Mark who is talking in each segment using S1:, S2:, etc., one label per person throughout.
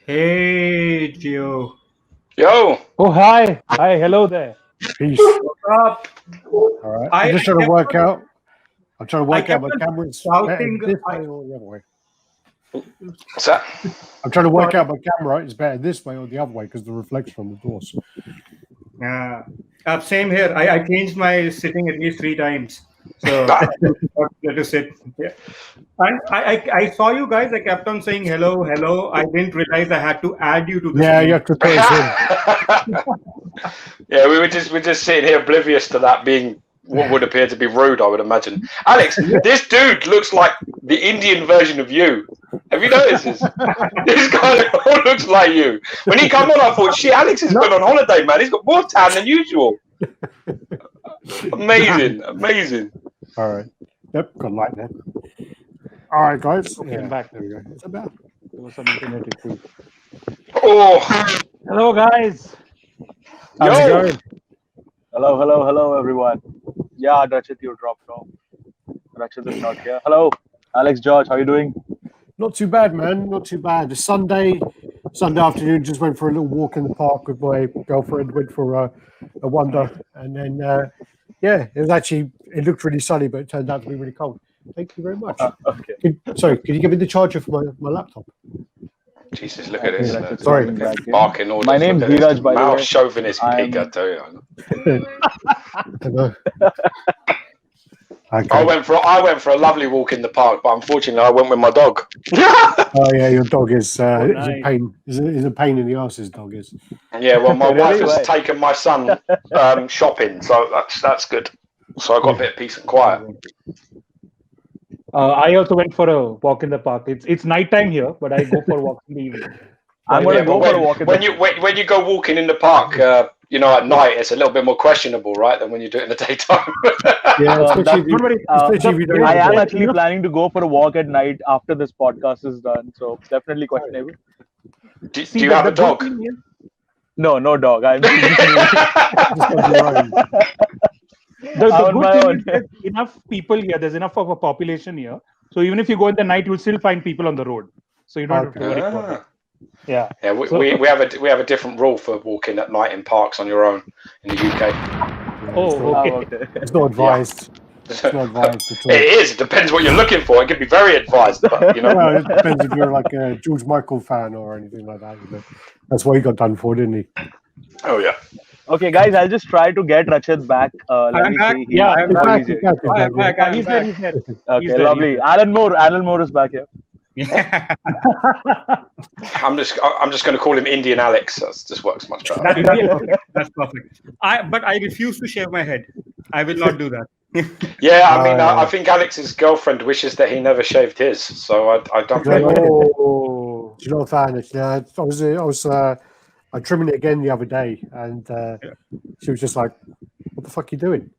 S1: Hey, Gio.
S2: Yo.
S3: Oh, hi. Hi, hello there.
S4: Peace.
S1: What's up?
S4: All right. I'm just trying to work out. I'm trying to work out my camera's better this way or the other way.
S2: What's that?
S4: I'm trying to work out my camera is better this way or the other way because the reflection on the doors.
S1: Same here. I changed my sitting at least 3 times. So let us sit. Yeah. And I saw you guys. I kept on saying hello, hello. I didn't realize I had to add you to this.
S4: Yeah, you have to put us in.
S2: Yeah, we're just sitting here oblivious to that being what would appear to be rude, I would imagine. Alex, this dude looks like the Indian version of you. Have you noticed this? This guy looks like you. When he come on, I thought, shit, Alex has gone on holiday, man. He's got more tan than usual. Amazing, amazing.
S4: All right. Yep, got light there. All right, guys.
S3: Okay, I'm back.
S4: There we go. It's about.
S3: There was some internet issue.
S2: Oh.
S3: Hello, guys.
S4: How's it going?
S5: Hello, everyone. Yeah, Rachit, you dropped off. Rachit is not here. Hello, Alex, George, how are you doing?
S4: Not too bad, man. Not too bad. It's Sunday afternoon. Just went for a little walk in the park with my girlfriend. Went for a wander, and then it looked really sunny, but it turned out to be really cold. Thank you very much.
S5: Okay.
S4: Could you give me the charger for my laptop?
S2: Jesus, look at this.
S4: Sorry.
S2: Barking orders.
S5: My name's Dheeraj, by the way.
S2: Mouth chauvinist pig, I tell you.
S4: Okay.
S2: I went for a lovely walk in the park, but unfortunately, I went with my dog.
S4: Oh yeah, your dog is
S3: nice.
S4: a pain. Is a pain in the ass. His dog is.
S2: Yeah, well, my wife has
S5: Right.
S2: taken my son shopping, so that's good. So I got a bit of peace and quiet.
S3: I also went for a walk in the park. It's nighttime here, but I go for walks in the evening.
S5: I'm going to go for a walk.
S2: When you go walking in the park, at night, it's a little bit more questionable, right, than when you do it in the daytime.
S4: Yeah, especially if you don't.
S5: I am actually planning to go for a walk at night after this podcast is done, so definitely questionable.
S2: Do you have a dog?
S5: No dog. I'm
S4: Just on your own.
S3: The
S5: on my
S3: good thing
S5: own.
S3: is there's enough people here. There's enough of a population here. So even if you go in the night, you'll still find people on the road. So you don't have to worry about it. Yeah.
S2: Yeah, we have a different rule for walking at night in parks on your own in the UK.
S3: Oh, okay.
S5: okay.
S4: It's not advised. It's not advised at all.
S2: It is. It depends what you're looking for. It could be very advised, but
S4: Well, it depends if you're like a George Michael fan or anything like that. That's what he got done for, didn't he?
S2: Oh yeah.
S5: Okay, guys, I'll just try to get Rachit back.
S1: I'm back.
S5: See.
S3: Yeah,
S1: I'm
S4: He's
S1: back.
S4: back,
S1: I'm back.
S3: He's there. He's there.
S5: Okay,
S3: He's there,
S5: lovely.
S3: he's
S5: Alan Moore is back here.
S2: I'm just going to call him Indian Alex. That just works much better.
S1: That's perfect. But I refuse to shave my head. I will not do that.
S2: Yeah, I mean, I think Alex's girlfriend wishes that he never shaved his, so I don't blame him.
S3: Oh.
S4: She's not a fan. I trimming it again the other day, and she was just like, "What the fuck are you doing?"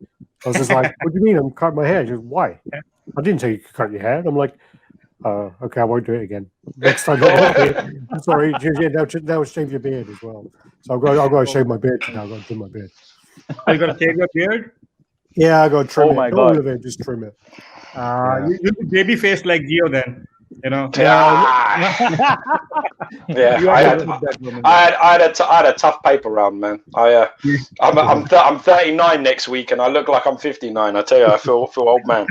S4: I was just like, "What do you mean? I'm cutting my hair." She goes, "Why?" I didn't tell you to cut your hair. And I'm like, "Okay, I won't do it again. Next time." I'm sorry. She goes, "Yeah, now shave your beard as well." So I've got to shave my beard now. I've got to trim my beard.
S1: Are you gonna shave your beard?
S4: Yeah, I got to trim
S5: Oh
S4: it.
S5: my
S4: Not
S5: God.
S4: all of it, just trim it.
S1: You'll be baby faced like Gio then.
S2: Yeah,
S3: You
S2: I
S3: are
S2: had
S3: with that woman.
S2: I had a tough paper round, man. I'm 39 next week, and I look like I'm 59. I tell you, I feel old man.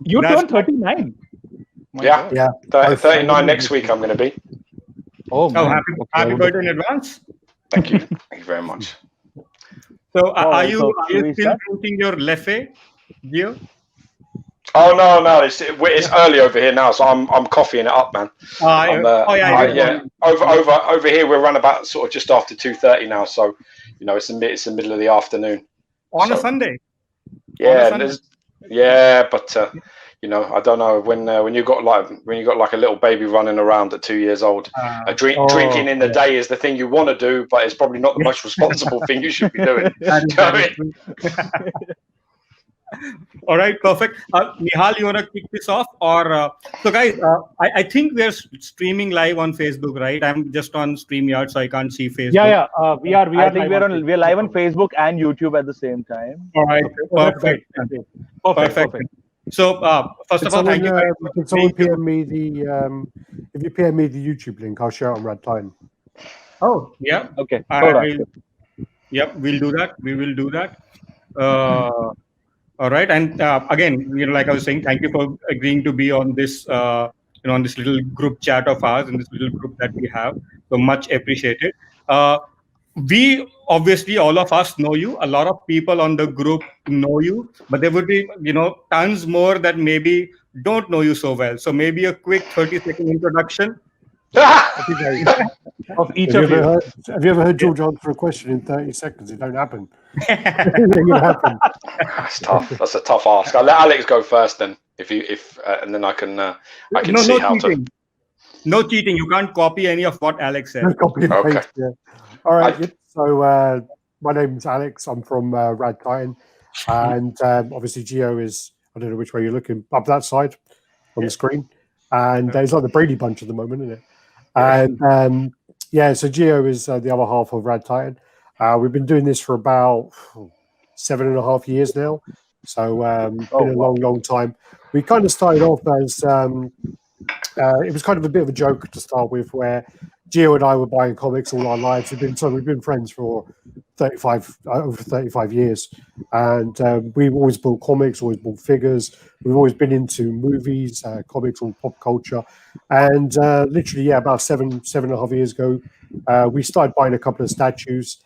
S3: You turned 39.
S2: Yeah,
S4: Yeah.
S2: 39 next week. I'm going to be.
S3: Oh,
S1: Oh,
S3: man.
S1: happy birthday in advance.
S2: Thank you very much.
S1: So are you
S5: so should we
S1: still
S5: start?
S1: drinking your Leffe, Gio?
S2: Oh no, it's early over here now, so I'm coffeeing it up, man. Over here we're run about sort of just after 2:30 now, so it's the middle of the afternoon.
S1: On a
S2: So-
S1: Sunday.
S2: Yeah,
S1: Sunday?
S2: but I don't know when you got like a little baby running around at 2 years old. Drinking in the day is the thing you want to do, but it's probably not the most responsible thing you should be doing. Do you know what I mean?
S1: All right, perfect. Nihal, you want to kick this off? So guys, I think we're streaming live on Facebook, right? I'm just on StreamYard, so I can't see Facebook.
S3: Yeah. We are.
S5: I think we're live on Facebook and YouTube at the same time.
S1: All right,
S3: Perfect.
S1: perfect. So first of all, thank you guys.
S4: Can someone PM me the if you PM me the YouTube link, I'll share it on RaddTitan.
S1: Oh, yeah.
S5: Okay. Hold on.
S1: Yep, we'll do that. We will do that. All right, and again, like I was saying, thank you for agreeing to be on this, on this little group chat of ours, in this little group that we have. So much appreciated. We obviously, all of us know you. A lot of people on the group know you, but there would be, tons more that maybe don't know you so well. So maybe a quick 30-second introduction.
S3: Of each of you.
S4: Have you ever heard George answer a question in 30 seconds? It don't happen. It ain't gonna happen.
S2: That's tough. That's a tough ask. I'll let Alex go first then, and then I can see how
S1: cheating. No cheating. You can't copy any of what Alex said.
S4: No copy and
S2: Okay.
S4: paste, yeah. All right. So my name's Alex. I'm from RaddTitan, and obviously Geo is, I don't know which way you're looking, up that side on the screen, and it's like the Brady Bunch at the moment, isn't it? And so Geo is the other half of RaddTitan. We've been doing this for about 7.5 years now, so been a long time. We kind of started off as it was kind of a bit of a joke to start with, where Geo and I were buying comics all our lives. We've been friends for over 35 years, and we've always bought comics, always bought figures. We've always been into movies, comics, or pop culture. And literally, about 7.5 years ago, we started buying a couple of statues.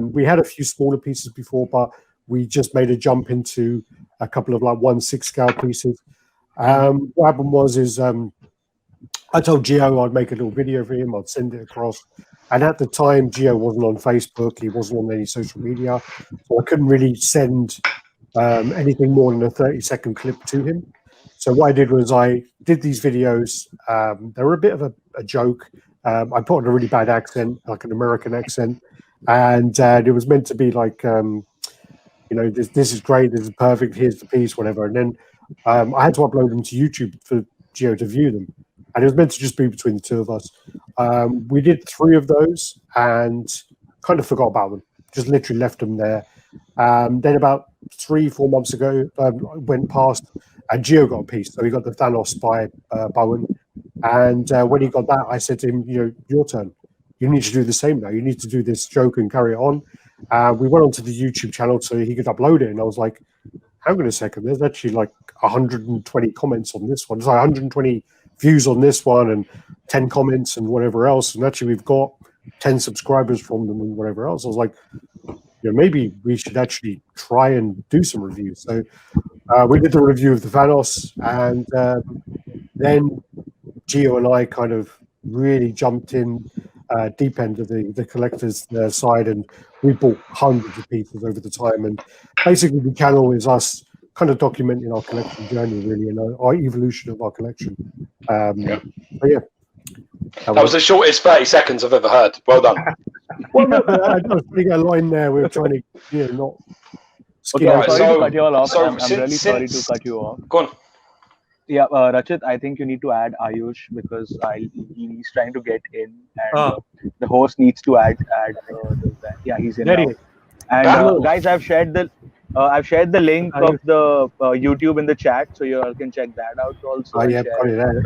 S4: We had a few smaller pieces before, but we just made a jump into a couple of 1/6 scale pieces. What happened was I told Geo I'd make a little video for him, I'd send it across. And at the time, Geo wasn't on Facebook, he wasn't on any social media, so I couldn't really send anything more than a 30-second clip to him. So what I did was I did these videos. They were a bit of a joke. I put on a really bad accent, like an American accent, and it was meant to be like, this is great, this is perfect, here's the piece, whatever. And then I had to upload them to YouTube for Geo to view them. And it was meant to just be between the two of us. We did 3 of those and kind of forgot about them. Just literally left them there. Then about 3-4 months ago, went past, and Geo got a piece. So he got the Thanos by Bowen. And when he got that, I said to him, your turn. You need to do the same now. You need to do this joke and carry it on. We went onto the YouTube channel so he could upload it. And I was like, hang on a second. There's actually 120 comments on this one. It's 120 views on this one and 10 comments and whatever else, and actually we've got 10 subscribers from them and whatever else. I was like, maybe we should actually try and do some reviews. So we did the review of the Thanos, and then Geo and I kind of really jumped in deep end of the collector's side, and we bought hundreds of pieces over the time. And basically the channel is us kind of documenting our collection journey, really, and our evolution of our collection. But yeah.
S2: That was the shortest 30 seconds I've ever heard. Well done.
S4: Well, no, I was putting a line there. We were trying to, not.
S5: Okay, I'm sorry to cut you all off.
S2: So
S5: I'm really sorry to cut you off.
S2: Go on.
S5: Yeah, Rachit, I think you need to add Ayush because he's trying to get in, and the host needs to add. Yeah, he's in now. And guys, I've shared the link of the YouTube in the chat, so you all can check that out also.
S4: Yeah, probably there.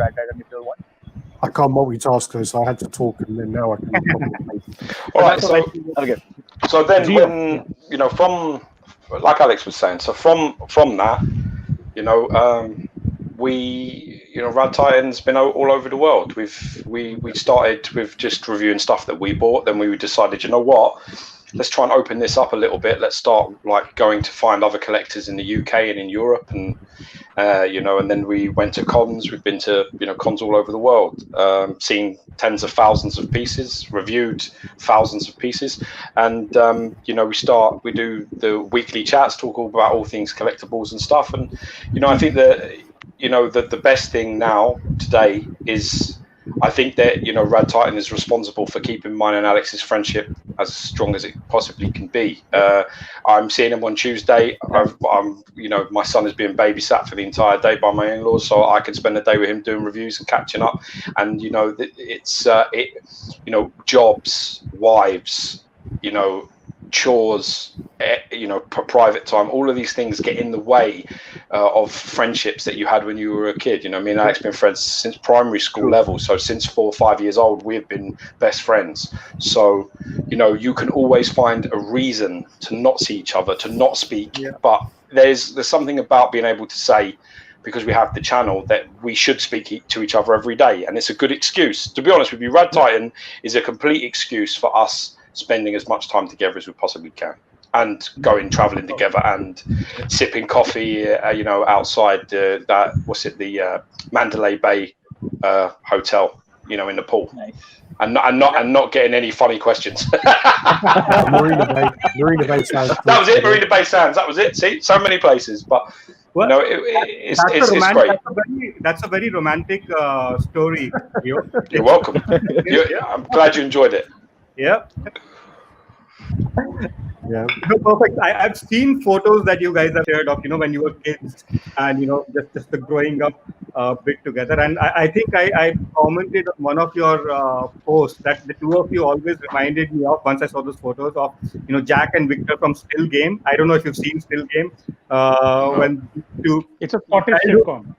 S4: I can't multitask though, so I had to talk, and then now I can.
S2: All right. So okay. So then, when from like Alex was saying, so from that, RaddTitan's been all over the world. We started with just reviewing stuff that we bought. Then we decided, let's try and open this up a little bit. Let's start going to find other collectors in the UK and in Europe, and and then we went to cons. We've been to cons all over the world, seen tens of thousands of pieces, reviewed thousands of pieces, and we do the weekly chats, talk about all things collectibles and stuff. And I think that the best thing now today is, I think that RaddTitan is responsible for keeping mine and Alex's friendship as strong as it possibly can be. I'm seeing him on Tuesday. My son is being babysat for the entire day by my in-laws, so I can spend the day with him doing reviews and catching up. And it's jobs, wives, chores, private time. All of these things get in the way of friendships that you had when you were a kid. You know, me and Alex have been friends since primary school level. So since 4 or 5 years old, we've been best friends. So, you know, you can always find a reason to not see each other, to not speak. Yeah. But there's something about being able to say, because we have the channel, that we should speak to each other every day. And it's a good excuse. To be honest with you, RaddTitan is a complete excuse for us spending as much time together as we possibly can, and going traveling together and sipping coffee, outside the Mandalay Bay hotel, in the pool. Nice. And not getting any funny questions.
S4: Marina Bay Sands.
S2: That was it. Marina Bay Sands. That was it. See, so many places, but it's great.
S1: That's a very romantic story.
S2: You're welcome. I'm glad you enjoyed it.
S1: Yeah.
S4: Yeah.
S1: No, perfect. I've seen photos that you guys have shared of, when you were kids and, just the growing up bit together. And I think I commented on one of your posts that the two of you always reminded me of, once I saw those photos of, Jack and Victor from Still Game. I don't know if you've seen Still Game.
S3: It's a Scottish sitcom.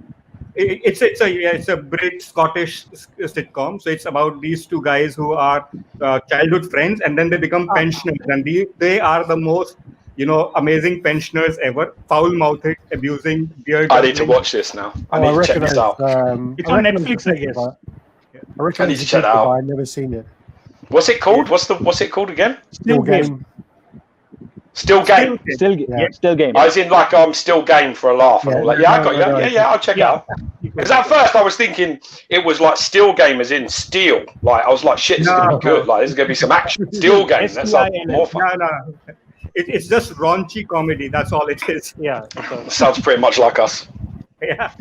S1: It's a British Scottish sitcom. So it's about these two guys who are childhood friends, and then they become pensioners, and they are the most amazing pensioners ever. Foul-mouthed, abusing, beard.
S2: I need to watch this now. I need to check this out.
S3: It's on Netflix, I guess.
S2: I need to check it out.
S4: I've never seen it.
S2: What's it called? What's it called again?
S4: Still Game.
S2: Still game.
S5: Still game.
S2: I was in still game for a laugh. And I got you. Yeah, I'll check it out. Because at first I was thinking it was like still game as in steel. Like I was like, shit, this is gonna be good. Like this is gonna be some action. Still game. That's more fun.
S1: No. It's just raunchy comedy. That's all it is.
S3: Yeah.
S2: Sounds pretty much like us.
S1: Yeah.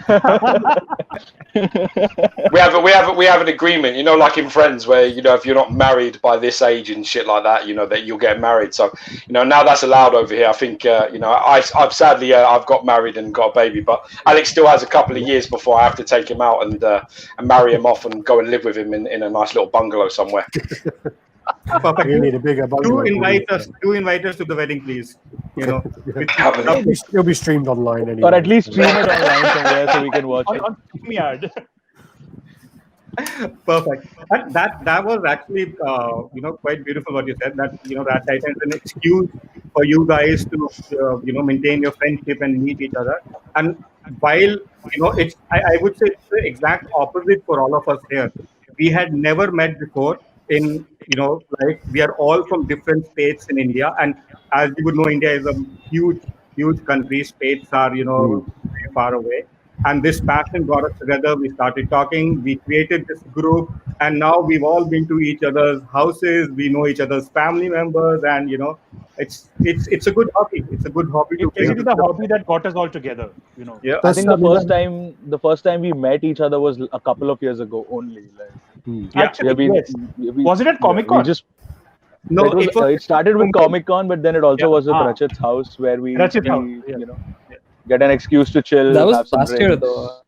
S2: we have an agreement, like in Friends, where if you're not married by this age and shit like that, that you'll get married. So now that's allowed over here. I think I've sadly I've got married and got a baby, but Alex still has a couple of years before I have to take him out and marry him off and go and live with him in a nice little bungalow somewhere.
S1: Perfect.
S4: You need a bigger bungalow.
S1: Do invite us to the wedding, please.
S4: It'll be streamed online anyway.
S5: Or at least stream it online somewhere so we can watch it.
S3: On StreamYard.
S1: Perfect. And that was actually quite beautiful what you said. That RaddTitan is an excuse for you guys to maintain your friendship and meet each other. And while it's I would say it's the exact opposite for all of us here. We had never met before. We are all from different states in India, and as you would know, India is a huge country. States are very far away, and this passion got us together. We started talking, we created this group, and now we've all been to each other's houses. We know each other's family members, and it's a good hobby. It's a good hobby to play.
S3: It's the hobby that got us all together.
S1: Yeah.
S5: I think the first time we met each other was a couple of years ago only.
S3: Actually, yes. Was it at Comic-Con?
S1: No,
S5: it started with Comic-Con, but then it also was at Ratchet's house, where we get an excuse to chill.
S6: That was
S5: have some
S6: last
S5: drinks.
S6: year, though.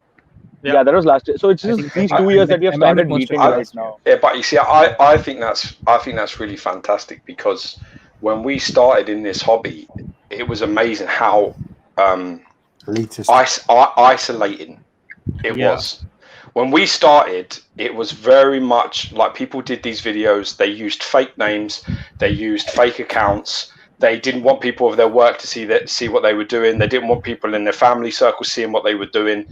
S5: Yeah, that was last year. So it's just these 2 years that we have started meeting right now.
S2: Yeah, but you see, I think that's really fantastic, because when we started in this hobby, it was amazing how isolating it was. When we started, it was very much like people did these videos. They used fake names. They used fake accounts. They didn't want people of their work to see what they were doing. They didn't want people in their family circle seeing what they were doing.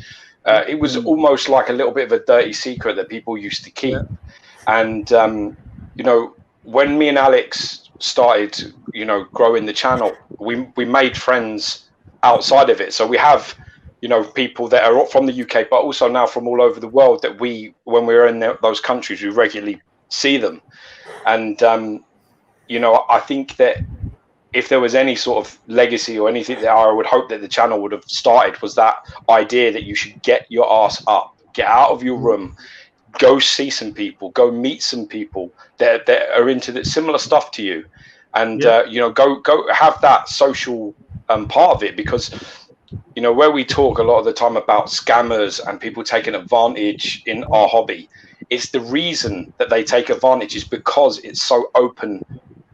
S2: It was almost like a little bit of a dirty secret that people used to keep. And, when me and Alex started, growing the channel, we made friends outside of it. So we have people that are from the UK, but also now from all over the world that when we're in those countries, we regularly see them. And, I think that if there was any sort of legacy or anything that I would hope that the channel would have started, was that idea that you should get your ass up, get out of your room, go see some people, go meet some people that are into similar stuff to you. And, go have that social part of it, because where we talk a lot of the time about scammers and people taking advantage in our hobby, it's the reason that they take advantage is because it's so open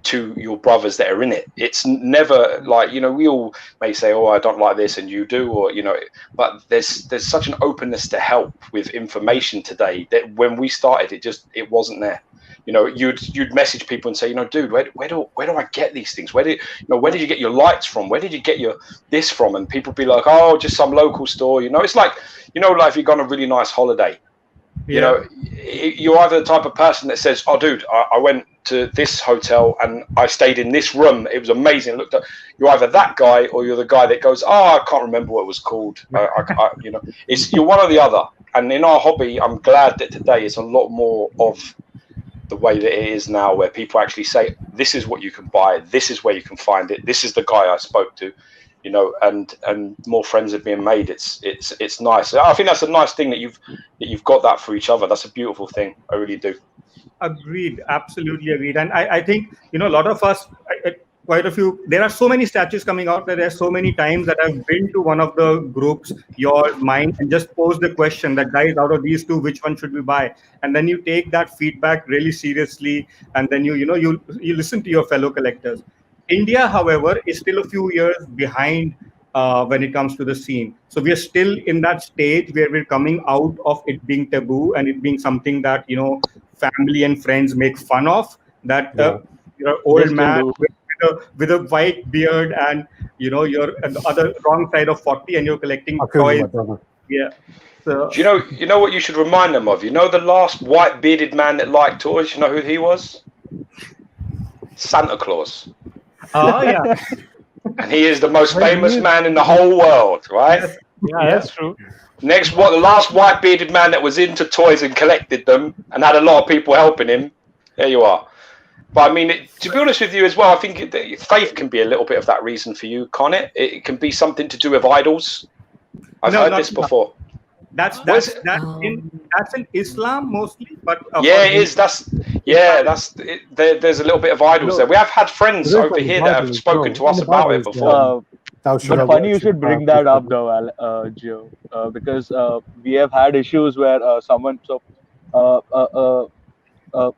S2: to your brothers that are in it. It's never like, you know, we all may say, oh, I don't like this, and you do, or, you know, but there's such an openness to help with information today that when we started, it wasn't there. You know, you'd message people and say, you know, dude, where do I get these things? Where did you get your lights from? Where did you get your this from? And people be like, oh, just some local store. You know, it's like, you know, like if you've gone on a really nice holiday, you know, you're either the type of person that says, oh, dude, I went to this hotel and I stayed in this room. It was amazing. You're either that guy or you're the guy that goes, oh, I can't remember what it was called. You know, you're one or the other. And in our hobby, I'm glad that today is a lot more of the way that it is now, where people actually say, this is what you can buy, this is where you can find it, this is the guy I spoke to, you know, and more friends are being made. It's nice. I think that's a nice thing that you've got that for each other. That's a beautiful thing. I really do.
S1: Agreed, absolutely agreed. And I think, you know, a lot of us, quite a few, there are so many statues coming out that there's so many times that I've been to one of the groups, mine, and just posed the question that, guys, out of these two, which one should we buy? And then you take that feedback really seriously, and then you listen to your fellow collectors. India, however, is still a few years behind when it comes to the scene. So we are still in that stage where we're coming out of it being taboo and it being something that, you know, family and friends make fun of, that you're an old man with a white beard, and you know, you're at the other wrong side of 40 and you're collecting toys. Yeah. So,
S2: you know what you should remind them of? You know, the last white bearded man that liked toys, you know who he was? Santa Claus.
S1: Oh, yeah.
S2: And he is the most famous man in the whole world, right?
S3: Yeah, that's true.
S2: The last white bearded man that was into toys and collected them and had a lot of people helping him. There you are. But I mean, to be honest with you as well, I think faith can be a little bit of that reason for you, can't it? It can be something to do with idols. I've heard this before.
S1: That's in Islam mostly, but
S2: it is. There's a little bit of idols there. We have had friends over here that have spoken to us about it before.
S5: But funny you should bring that up though, Gio, because we have had issues where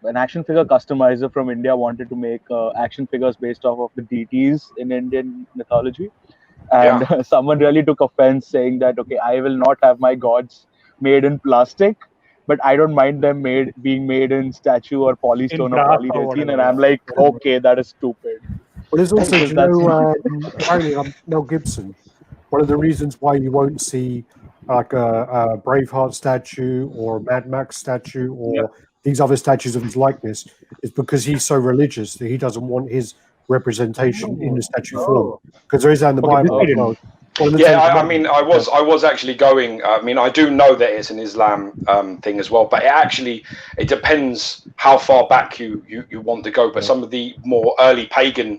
S5: an action figure customizer from India wanted to make action figures based off of the deities in Indian mythology. And someone really took offense, saying that, okay, I will not have my gods made in plastic, but I don't mind them being made in statue or polystone or polyresin. And I'm like, okay, that is stupid.
S4: But there's also, apparently, Mel Gibson, one of the reasons why you won't see like a Braveheart statue or a Mad Max statue or these other statues of his likeness is because he's so religious that he doesn't want his representation in the statue form, because there is that in the Bible as well.
S2: I mean, I was actually going. I mean, I do know that it's an Islam thing as well, but it depends how far back you want to go. But some of the more early pagan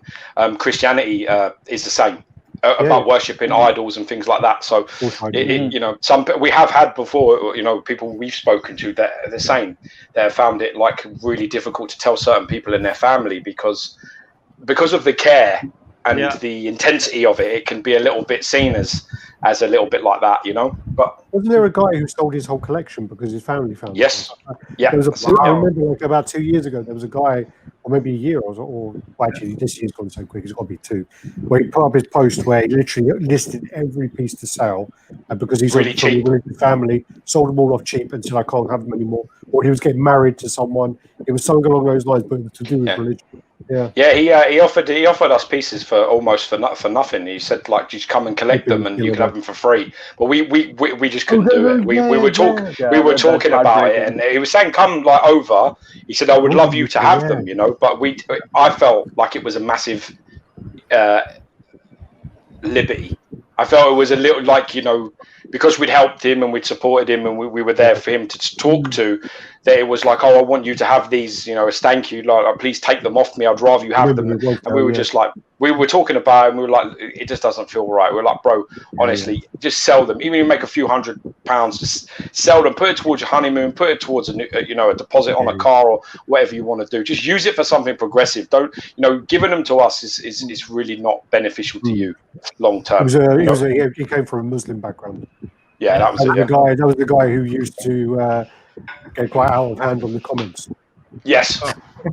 S2: Christianity is the same about worshipping idols and things like that. So you know, we have had before, you know, people we've spoken to that are the same. They have found it like really difficult to tell certain people in their family because of the care and the intensity of it. It can be a little bit seen as a little bit like that, you know. But
S4: wasn't there a guy who sold his whole collection because his family found it?
S2: Yes. Yeah.
S4: There was I remember like about 2 years ago, there was a guy, or maybe a year, or actually this year's gone so quick, it's got to be 2, where he put up his post where he literally listed every piece to sell, and because he's
S2: really cheap.
S4: From a family, sold them all off cheap and said, I can't have them anymore. Or he was getting married to someone. It was something along those lines, but to do with religion. He
S2: offered us pieces for almost for nothing. He said, like, just come and collect them and you can have them for free. But we just couldn't do it. We were talking about it, and he was saying, come like over. He said, I would love you to have them, you know. But I felt like it was a massive liberty. I felt it was a little like, you know, because we'd helped him and we'd supported him and we were there for him to talk to, that it was like, oh, I want you to have these, you know, as thank you, like, please take them off me. I'd rather you have them. And we were just like, we were talking about it and we were like, it just doesn't feel right. We're like, bro, honestly, just sell them. Even if you make a few £100, just sell them, put it towards your honeymoon, put it towards a deposit on a car or whatever you want to do. Just use it for something progressive. Don't, you know, giving them to us is really not beneficial to you long term.
S4: He came from a Muslim background.
S2: Yeah, that was it.
S4: That was the guy who used to get quite out of hand on the comments.
S2: Yes,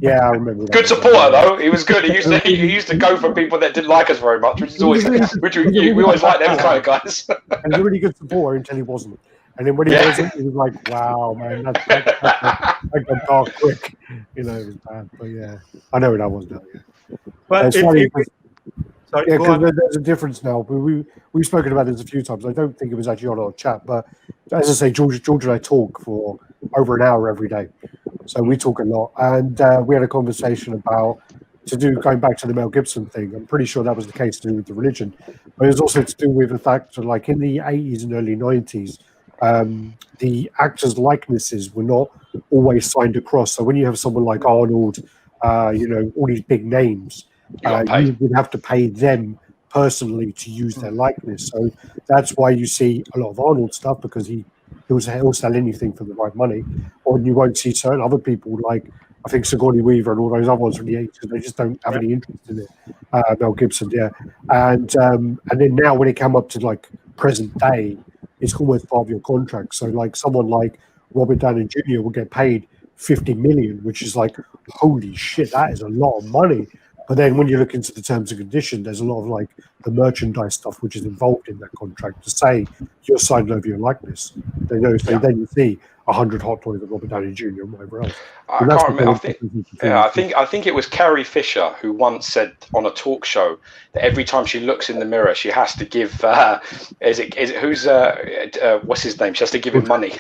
S4: Yeah, I remember.
S2: Good supporter though. He was good. He used to go for people that didn't like us very much, which is always we always like them kind of guys.
S4: He was a really good supporter until he wasn't. And then when he wasn't, he was like, "Wow, man, that got dark quick." You know, it was bad. But yeah, I know what that was now. Yeah.
S1: But
S4: It's funny.
S1: sorry,
S4: Yeah,
S1: go on.
S4: because there's a difference now. We've spoken about this a few times. I don't think it was actually on our chat, but as I say, George and I talk for over an hour every day, so we talk a lot. And we had a conversation about going back to the Mel Gibson thing. I'm pretty sure that was the case to do with the religion, but it was also to do with the fact that, like in the 80s and early 90s, the actors' likenesses were not always signed across. So when you have someone like Arnold, all these big names. You would have to pay them personally to use their likeness. So that's why you see a lot of Arnold stuff, because he'll sell anything for the right money. Or you won't see certain other people like, I think, Sigourney Weaver and all those other ones from the 80s. They just don't have any interest in it. Mel Gibson, yeah. And then now when it came up to like present day, it's almost part of your contract. So like someone like Robert Downey Jr. will get paid $50 million, which is like, holy shit, that is a lot of money. But then when you look into the terms and conditions, there's a lot of like the merchandise stuff which is involved in that contract to say you're signed over your likeness. They know, so then you see 100 Hot Toys of Robert Downey Jr. and whatever else.
S2: I can't remember. I think it was Carrie Fisher who once said on a talk show that every time she looks in the mirror, she has to give. What's his name? She has to give him money.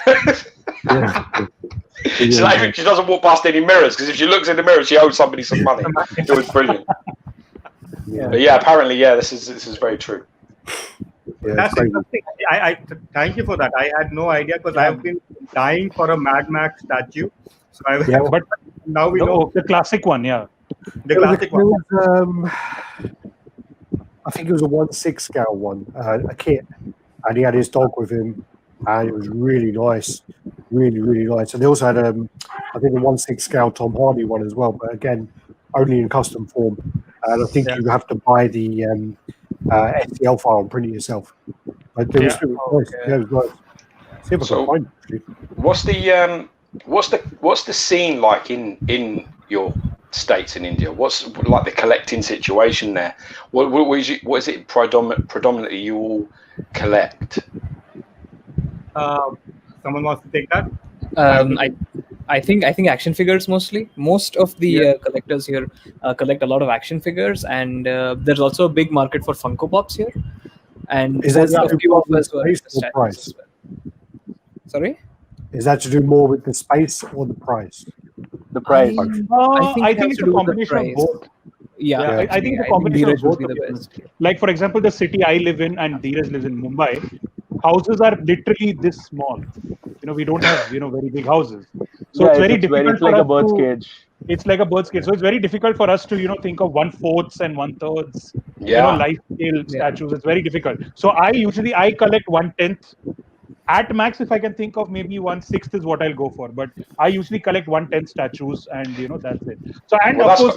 S2: She doesn't walk past any mirrors, because if she looks in the mirror, she owes somebody some money. It was brilliant. But yeah, apparently, this is very true.
S4: Yeah,
S1: that's interesting. I thank you for that. I had no idea, because I've been dying for a Mad Max statue. So
S3: but
S1: now we know
S3: the classic one. Yeah,
S1: the classic one.
S4: I think it was a 1/6 scale one, a kit, and he had his dog with him, and it was really nice, really, really nice. And they also had, I think, a 1/6 scale Tom Hardy one as well, but again, only in custom form. And I think you have to buy the STL file and print it yourself. But it was nice. Yeah, it was nice. See if I can find it.
S2: What's the scene like in your states in India? What's like the collecting situation there? What is it predominantly you all collect?
S1: Someone wants to take that?
S6: I think action figures mostly. Most of the collectors here collect a lot of action figures, and there's also a big market for Funko Pops here. And
S4: is
S6: there's
S4: that
S6: a few of us who are
S4: space or price?
S6: as well. Sorry?
S4: Is that to do more with the space or the price?
S5: The price.
S3: I think it's a combination of both.
S6: Yeah,
S3: I think it's a combination of both.
S6: The best.
S3: Like, for example, the city I live in and Dheeraj lives in, Mumbai, houses are literally this small. We don't have very big houses, so it's very difficult.
S5: It's like a bird's cage.
S3: It's like a bird's cage, so it's very difficult for us to think of 1/4 and 1/3 life scale statues. It's very difficult. So I collect 1/10. At max, if I can think of, maybe 1/6 is what I'll go for. But I usually collect 1/10 statues, and that's it. So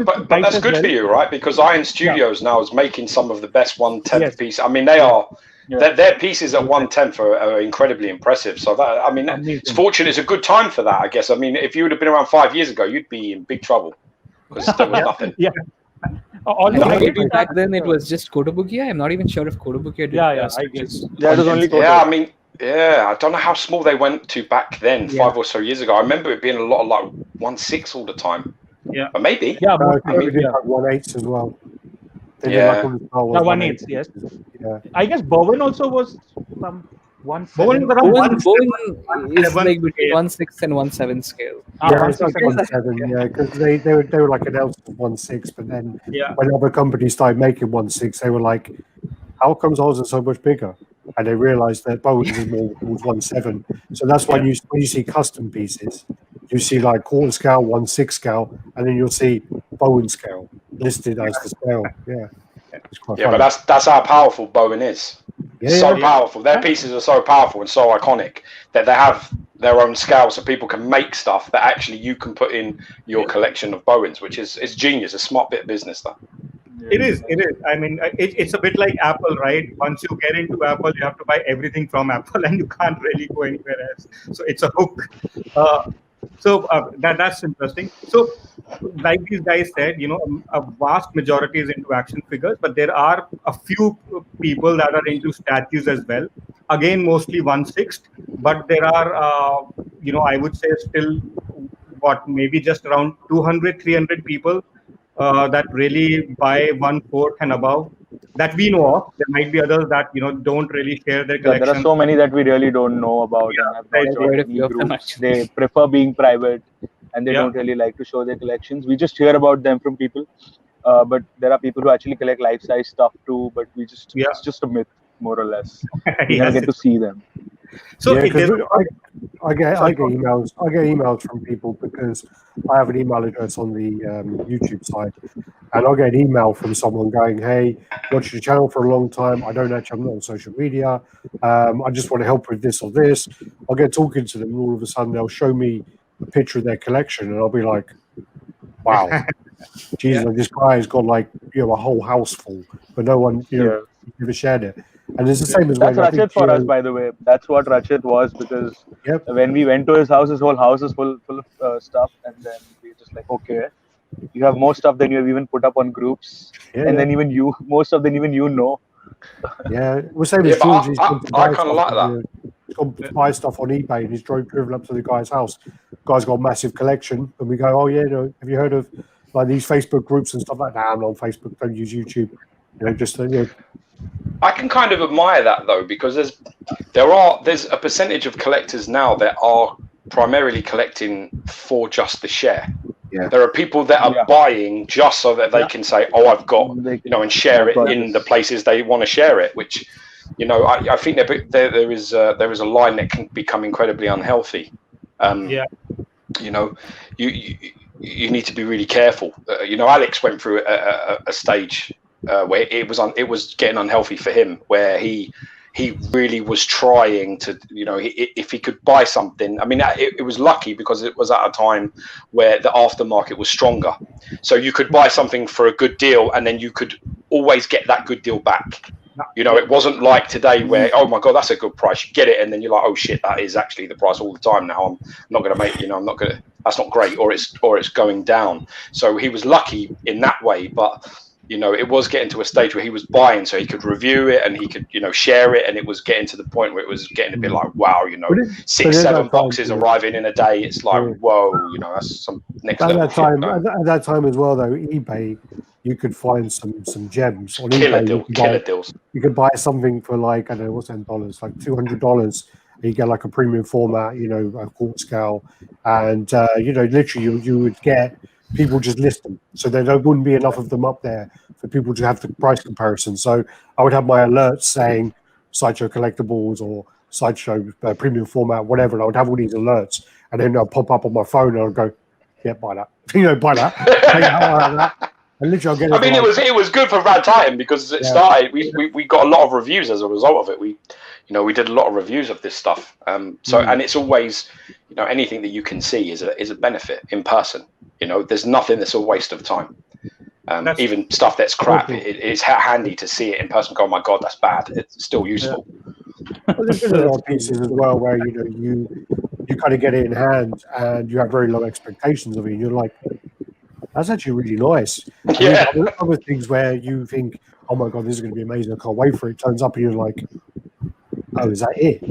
S2: but that's good for you, right? Because Iron Studios now is making some of the best 1/10 pieces. I mean, they are. Their pieces at 1/10 are incredibly impressive. So it's fortunate. It's a good time for that, I guess. I mean, if you would have been around 5 years ago, you'd be in big trouble, because there was nothing.
S6: Back then it was just Kotobukiya. I'm not even sure if Kotobukiya did.
S3: I guess.
S5: That was only
S2: I mean, I don't know how small they went to back then, 5 or so years ago. I remember it being a lot of like 1/6 all the time.
S1: Yeah.
S2: But maybe.
S4: I think we did like 1/8 as well. They did like
S3: 1/8, yes. Yeah. I guess Bowen also was some 1/7.
S6: Bowen is like between 1/6 and 1/7 scale.
S4: It's like 1/7, because they were like announced as 1/6, but then when other companies started making 1/6, they were like, how comes ours are so much bigger? And they realized that Bowen's is more towards 1/7. So that's why when you see custom pieces, you see like 1/4 scale, 1/6 scale, and then you'll see Bowen scale listed as the scale. It's quite funny.
S2: But that's how powerful Bowen is. Powerful. Their pieces are so powerful and so iconic that they have their own scale, so people can make stuff that actually you can put in your collection of Bowens, which is genius. A smart bit of business, though.
S1: It is. I mean, it's a bit like Apple, right? Once you get into Apple, you have to buy everything from Apple, and you can't really go anywhere else. So it's a hook. So that's interesting. So, like these guys said, a vast majority is into action figures, but there are a few people that are into statues as well. Again, mostly 1/6, but there are, I would say still maybe just around 200, 300 people that really buy 1/4 and above that we know of. There might be others that don't really share their
S5: Yeah, there are
S1: collections.
S5: so many that we really don't know about and have not joined
S6: quite a
S5: any
S6: few of them,
S5: groups.
S6: actually.
S5: They prefer being private and they
S1: Yeah.
S5: don't really like to show their collections. We just hear about them from people. But there are people who actually collect life-size stuff too, but it's just a myth, more or less. We never
S1: Yes,
S5: get to see them.
S1: So
S4: yeah,
S1: it, there's
S4: because I get
S1: Sorry.
S4: emails. I get emails from people because I have an email address on the YouTube side, and I get an email from someone going, "Hey, watched your channel for a long time. I'm not on social media. I just want to help with this or this." I'll get talking to them, and all of a sudden they'll show me a picture of their collection, and I'll be like, "Wow, Jesus, this guy has got like a whole house full, but no one never shared it." And it's the same as
S5: That's
S4: when I think
S5: Rachit for us, by the way. That's what Rachit was, because
S4: Yep.
S5: when we went to his whole house is full of stuff, and then we just like, okay, you have more stuff than you have even put up on groups, and then even more stuff than even you know.
S4: Yeah, we're saying
S2: Yeah,
S4: as George.
S2: but
S4: He's
S2: I
S4: gone to buy
S2: kind of
S4: stuff.
S2: like that.
S4: He's gone to buy stuff on eBay, and he's driven up to the guy's house. Guy's got a massive collection, and we go, "Oh yeah, have you heard of like these Facebook groups and stuff like that?" I'm on Facebook. Don't use YouTube.
S2: I can kind of admire that though, because there's a percentage of collectors now that are primarily collecting for just the share.
S4: Yeah.
S2: There are people that are buying just so that they can say, "Oh, I've got," and share it in the places they want to share it. Which, I think there is a line that can become incredibly unhealthy. You need to be really careful. Alex went through a stage where it was getting unhealthy for him, where he really was trying to, if he could buy something. I mean, it was lucky because it was at a time where the aftermarket was stronger, so you could buy something for a good deal, and then you could always get that good deal back. It wasn't like today where, oh my God, that's a good price. You get it, and then you're like, oh shit, that is actually the price all the time now. I'm not going to make, I'm not going to. That's not great, or it's going down. So he was lucky in that way, but it was getting to a stage where he was buying so he could review it and he could share it, and it was getting to the point where it was getting a bit like, wow, 6-7 boxes arriving in a day. It's like, whoa, that's some next level.
S4: At that time as well, though, eBay, you could find some gems on
S2: killer
S4: eBay.
S2: Killer deals.
S4: You could buy something for like, I don't know, what's that in dollars, like $200. You get like a premium format, a quarter scale, and literally you would get people just list them, so there wouldn't be enough of them up there for people to have the price comparison. So I would have my alerts saying Sideshow Collectibles or Sideshow premium format, whatever, and I would have all these alerts, and then I'll pop up on my phone and I'll go, yeah, buy that, buy that. And literally, I'll get
S2: it was good for RaddTitan because it started. We got a lot of reviews as a result of it. We did a lot of reviews of this stuff. And it's always, anything that you can see is a benefit in person. There's nothing that's a waste of time. Even stuff that's crap, it's handy to see it in person. Go, oh my God, that's bad. It's still useful.
S4: Well, there's been a lot of pieces as well where you kind of get it in hand and you have very low expectations of it. And you're like, that's actually really nice.
S2: Yeah.
S4: Other things where you think, oh my God, this is going to be amazing. I can't wait for it. Turns up and you're like, oh, is that it?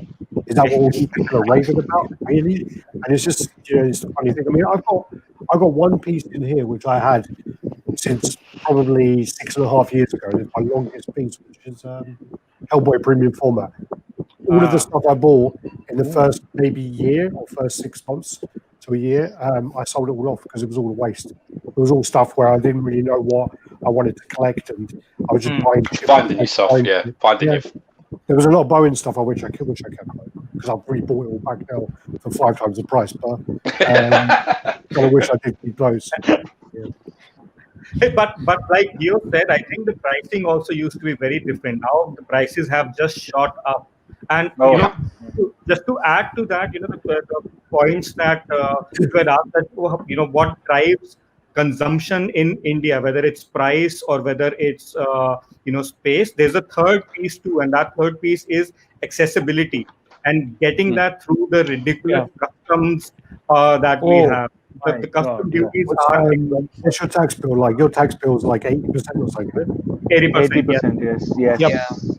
S4: Is that what people are raving about? Really? And it's just, it's a funny thing. I mean, I've got one piece in here which I had since probably 6.5 years ago. It's my longest piece, which is Hellboy premium format. All of the stuff I bought in the first maybe year or first 6 months to a year, I sold it all off because it was all a waste. It was all stuff where I didn't really know what I wanted to collect, and I was just buying shit.
S2: Finding yourself,
S4: There was a lot of Bowen stuff I wish I kept because I've really bought it all back now for 5 times the price. But I wish I did keep those.
S1: But like you said, I think the pricing also used to be very different. Now the prices have just shot up. And just to add to that, the points that were asked, that what drives consumption in India, whether it's price or whether it's space. There's a third piece too, and that third piece is accessibility. and getting that through the ridiculous customs that we have. But the custom duties are
S4: what's your tax bill like? Your tax bill is like 80% or something.
S1: 80%.
S5: Yes.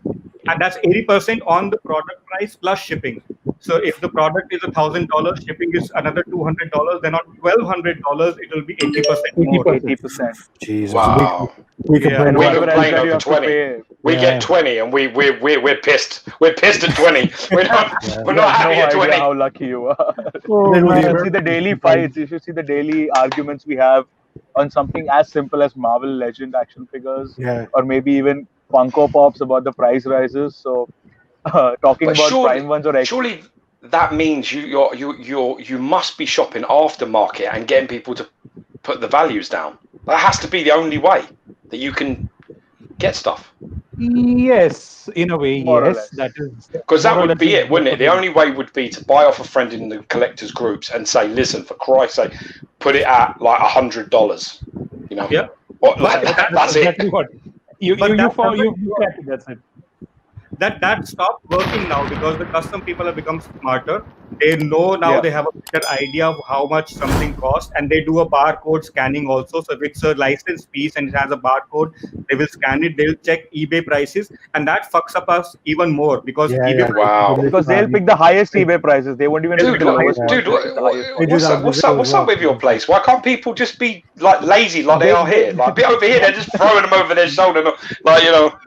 S1: And that's 80% on the product price plus shipping. So if the product is $1,000, shipping is another $200. Then on $1,200, it will be 80% more.
S5: 80%.
S4: Jesus.
S2: Wow.
S4: We complain
S2: We
S4: about
S2: complain over 20. We get 20, and we're pissed. We're pissed at 20. We're not happy at 20.
S5: How lucky you are.
S4: Then
S5: You
S4: we
S5: should see the daily fights. You should see the daily arguments we have on something as simple as Marvel Legend action figures, or maybe even Funko Pops about the price rises. So talking about Prime ones or X.
S2: Surely that means you must be shopping aftermarket and getting people to put the values down. That has to be the only way that you can get stuff.
S3: Yes, in a way,
S5: More or
S3: yes.
S5: less.
S3: That is
S2: Because that would be it, wouldn't it? The only way would be to buy off a friend in the collectors groups and say, listen, for Christ's sake, put it at like $100. You know?
S1: Yeah.
S2: That's
S3: exactly
S2: it.
S3: what you that's it.
S1: That stopped working now because the custom people have become smarter. They know now they have a better idea of how much something costs, and they do a barcode scanning also. So if it's a licensed piece and it has a barcode, they will scan it. They'll check eBay prices, and that fucks up us even more because eBay
S2: wow.
S5: Because they'll pick the highest eBay prices. They won't even pick the lowest.
S2: What's up with your place? Why can't people just be like lazy like they are here? Like be over here, they're just throwing them over their shoulder, like you know.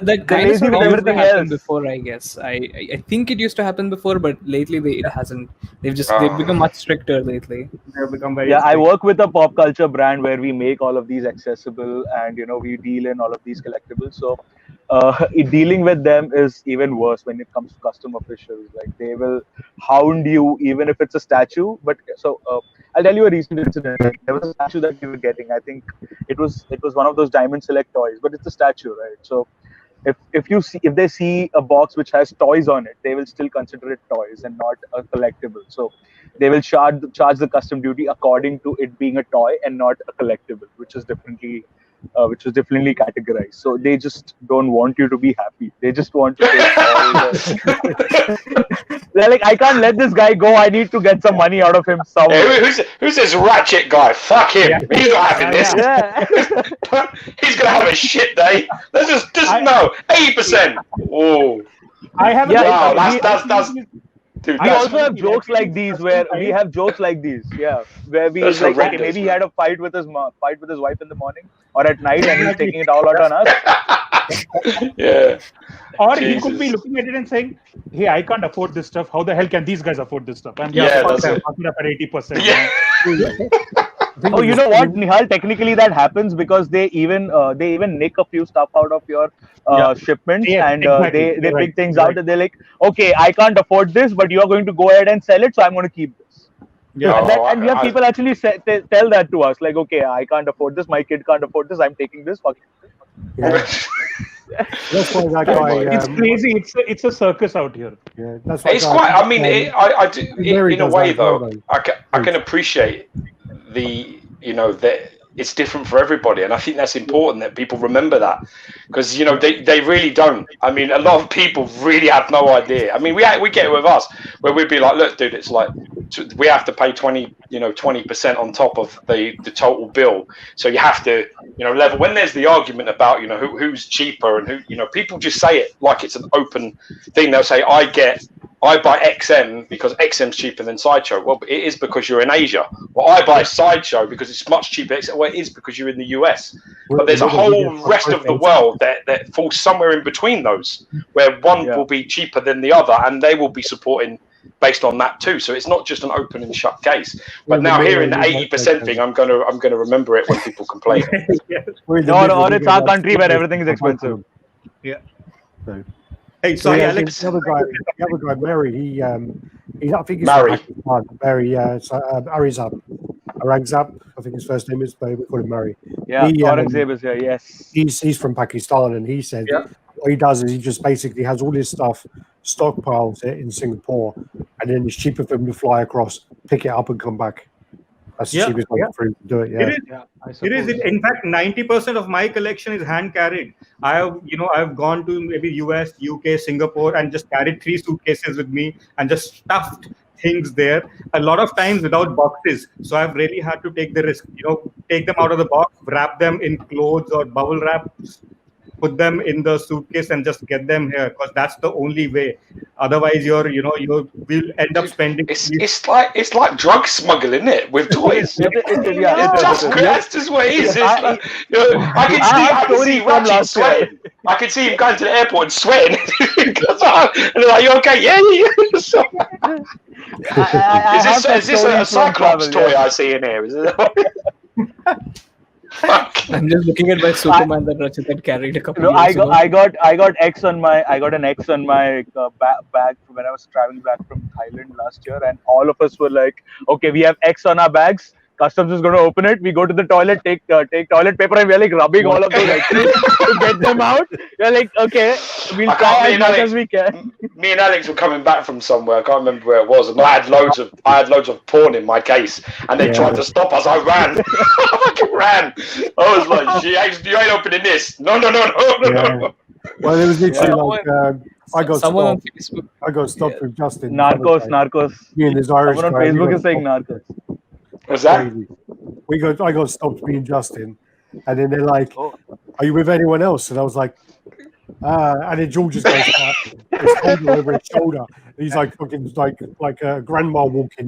S6: That kind of used to happen before, I guess. I think it used to happen before, but lately it hasn't. They've become much stricter lately.
S1: They've become very
S5: I work with a pop culture brand where we make all of these accessible, and we deal in all of these collectibles. So dealing with them is even worse when it comes to custom officials. Like they will hound you even if it's a statue. But so I'll tell you a recent incident. There was a statue that we were getting. I think it was one of those Diamond Select toys, but it's a statue, right? So if they see a box which has toys on it, they will still consider it toys and not a collectible. So they will charge the custom duty according to it being a toy and not a collectible, which is differently categorized. So they just don't want you to be happy. They just want to take all the... They're like, I can't let this guy go. I need to get some money out of him somewhere.
S2: Hey, who's this Ratchet guy? Fuck him. He's not having this. He's gonna have a shit day. Let's just no 80%. Oh,
S3: I have.
S2: Wow, that's. Dude,
S5: we also have jokes like these where we have jokes like these, where we like, okay, maybe he had a fight with his wife in the morning or at night, and he's taking it all out on us.
S3: Or he could be looking at it and saying, "Hey, I can't afford this stuff. How the hell can these guys afford this stuff?" And
S2: that's it.
S3: Fucking up at 80%.
S5: Oh, you know what, Nihal? Technically, that happens because they even nick a few stuff out of your shipments, and they pick things out, and they're like, okay, I can't afford this, but you are going to go ahead and sell it, so I'm going to keep this. And we have people actually tell that to us, like, okay, I can't afford this, my kid can't afford this, I'm taking this. Fuck it.
S4: That's why that guy.
S3: It's crazy. It's a circus out here.
S4: Yeah, that's why
S2: it's quite. I mean, I do, in a way though. I can appreciate that it's different for everybody, and I think that's important that people remember that, because they really don't. I mean, a lot of people really have no idea. I mean, we get it with us where we'd be like, look, dude, it's like we have to pay 20% on top of the total bill, so you have to level. When there's the argument about who's cheaper and who people just say it like it's an open thing. They'll say I buy XM because XM's cheaper than Sideshow. Well, it is because you're in Asia. Well, I buy Sideshow because it's much cheaper. Well, it is because you're in the US. But there's a whole rest of the world that falls somewhere in between those, where one will be cheaper than the other, and they will be supporting based on that too. So it's not just an open and shut case. But now hearing the 80% thing, I'm gonna remember it when people complain.
S5: Or it's our country where everything is expensive.
S1: Yeah.
S4: So.
S1: Hey, sorry, Alex.
S4: The other guy, Mary. He I think he's
S2: Mary.
S4: Mary. Arizab, Arangzab. I think his first name is, but we call him Mary.
S5: Yeah, Aurangzeb is here. Yes.
S4: He's from Pakistan, and he said what he does is he just basically has all his stuff, stockpiles it in Singapore, and then it's cheaper for him to fly across, pick it up, and come back. That's the cheapest way to do it. Yeah.
S1: It is. In fact, 90% of my collection is hand carried. I've gone to maybe US, UK, Singapore, and just carried 3 suitcases with me and just stuffed things there. A lot of times without boxes. So I've really had to take the risk. Take them out of the box, wrap them in clothes or bubble wrap, put them in the suitcase and just get them here, because that's the only way. Otherwise, you will end up spending.
S2: It's like drug smuggling, isn't it? With toys. That's just what it is. I can see Ratchet sweating. I can see him going to the airport and sweating. And they're like, "You okay? Yeah." Is this a Cyclops toy I see in here? Is it?
S6: I'm just looking at my Superman that Rachit had carried a couple.
S5: I got an X on my bag when I was traveling back from Thailand last year, and all of us were like, "Okay, we have X on our bags. Customs is going to open it. We go to the toilet, take toilet paper, and we're like rubbing all of those X's to get them out." We're like, "Okay, we'll try as much as we can."
S2: Me and Alex were coming back from somewhere. I can't remember where it was, and I had loads of porn in my case, and they tried to stop us. I ran. I fucking ran. I was like, "You ain't opening this." No.
S4: Well, it was literally I got
S6: someone on
S4: stopped.
S6: Facebook.
S4: I got stopped with Justin.
S5: Narcos.
S4: Me and this Irish
S5: Someone on
S4: guy,
S5: Facebook is saying Narcos.
S2: What's that?
S4: I got stopped being Justin, and then they're like, "Are you with anyone else?" And I was like, and then George just goes, his shoulder over his shoulder. He's like fucking like a grandma walking,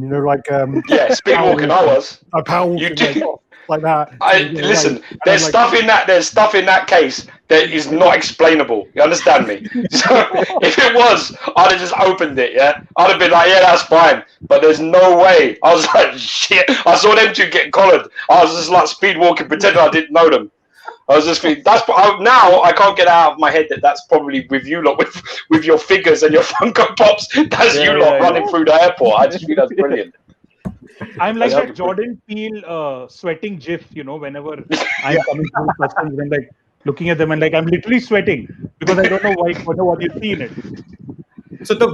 S2: speed walking. I was.
S4: A power walking like that.
S2: Listen, there's stuff in that case that is not explainable. You understand me? So if it was, I'd have just opened it. Yeah, I'd have been like, "Yeah, that's fine." But there's no way. I was like, "Shit!" I saw them two get collared. I was just like speed walking, pretending I didn't know them. I was just thinking, now I can't get out of my head that's probably with you lot, with your figures and your Funko Pops. That's you lot running through the airport. I just think that's brilliant.
S3: I'm like that Jordan Peele sweating GIF, whenever I'm coming through customs and like looking at them and like I'm literally sweating because I don't know what you see in it.
S1: So the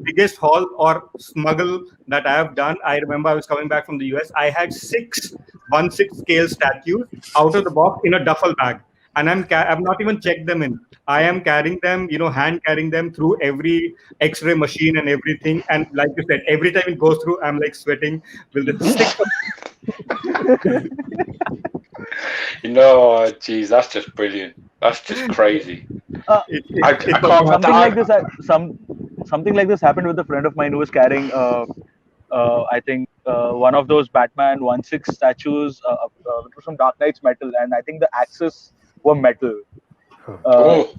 S1: biggest haul or smuggle that I have done, I remember I was coming back from the US. I had 6 1/6 scale statues out of the box in a duffel bag, and I've not even checked them in. I am carrying them, hand carrying them through every X-ray machine and everything. And like you said, every time it goes through, I'm like sweating. Will the stick?
S2: Geez, that's just brilliant. That's just crazy.
S5: Something like this happened with a friend of mine who was carrying, I think, one of those Batman 1/6 statues, which was from Dark Knight's metal, and I think the axes were metal.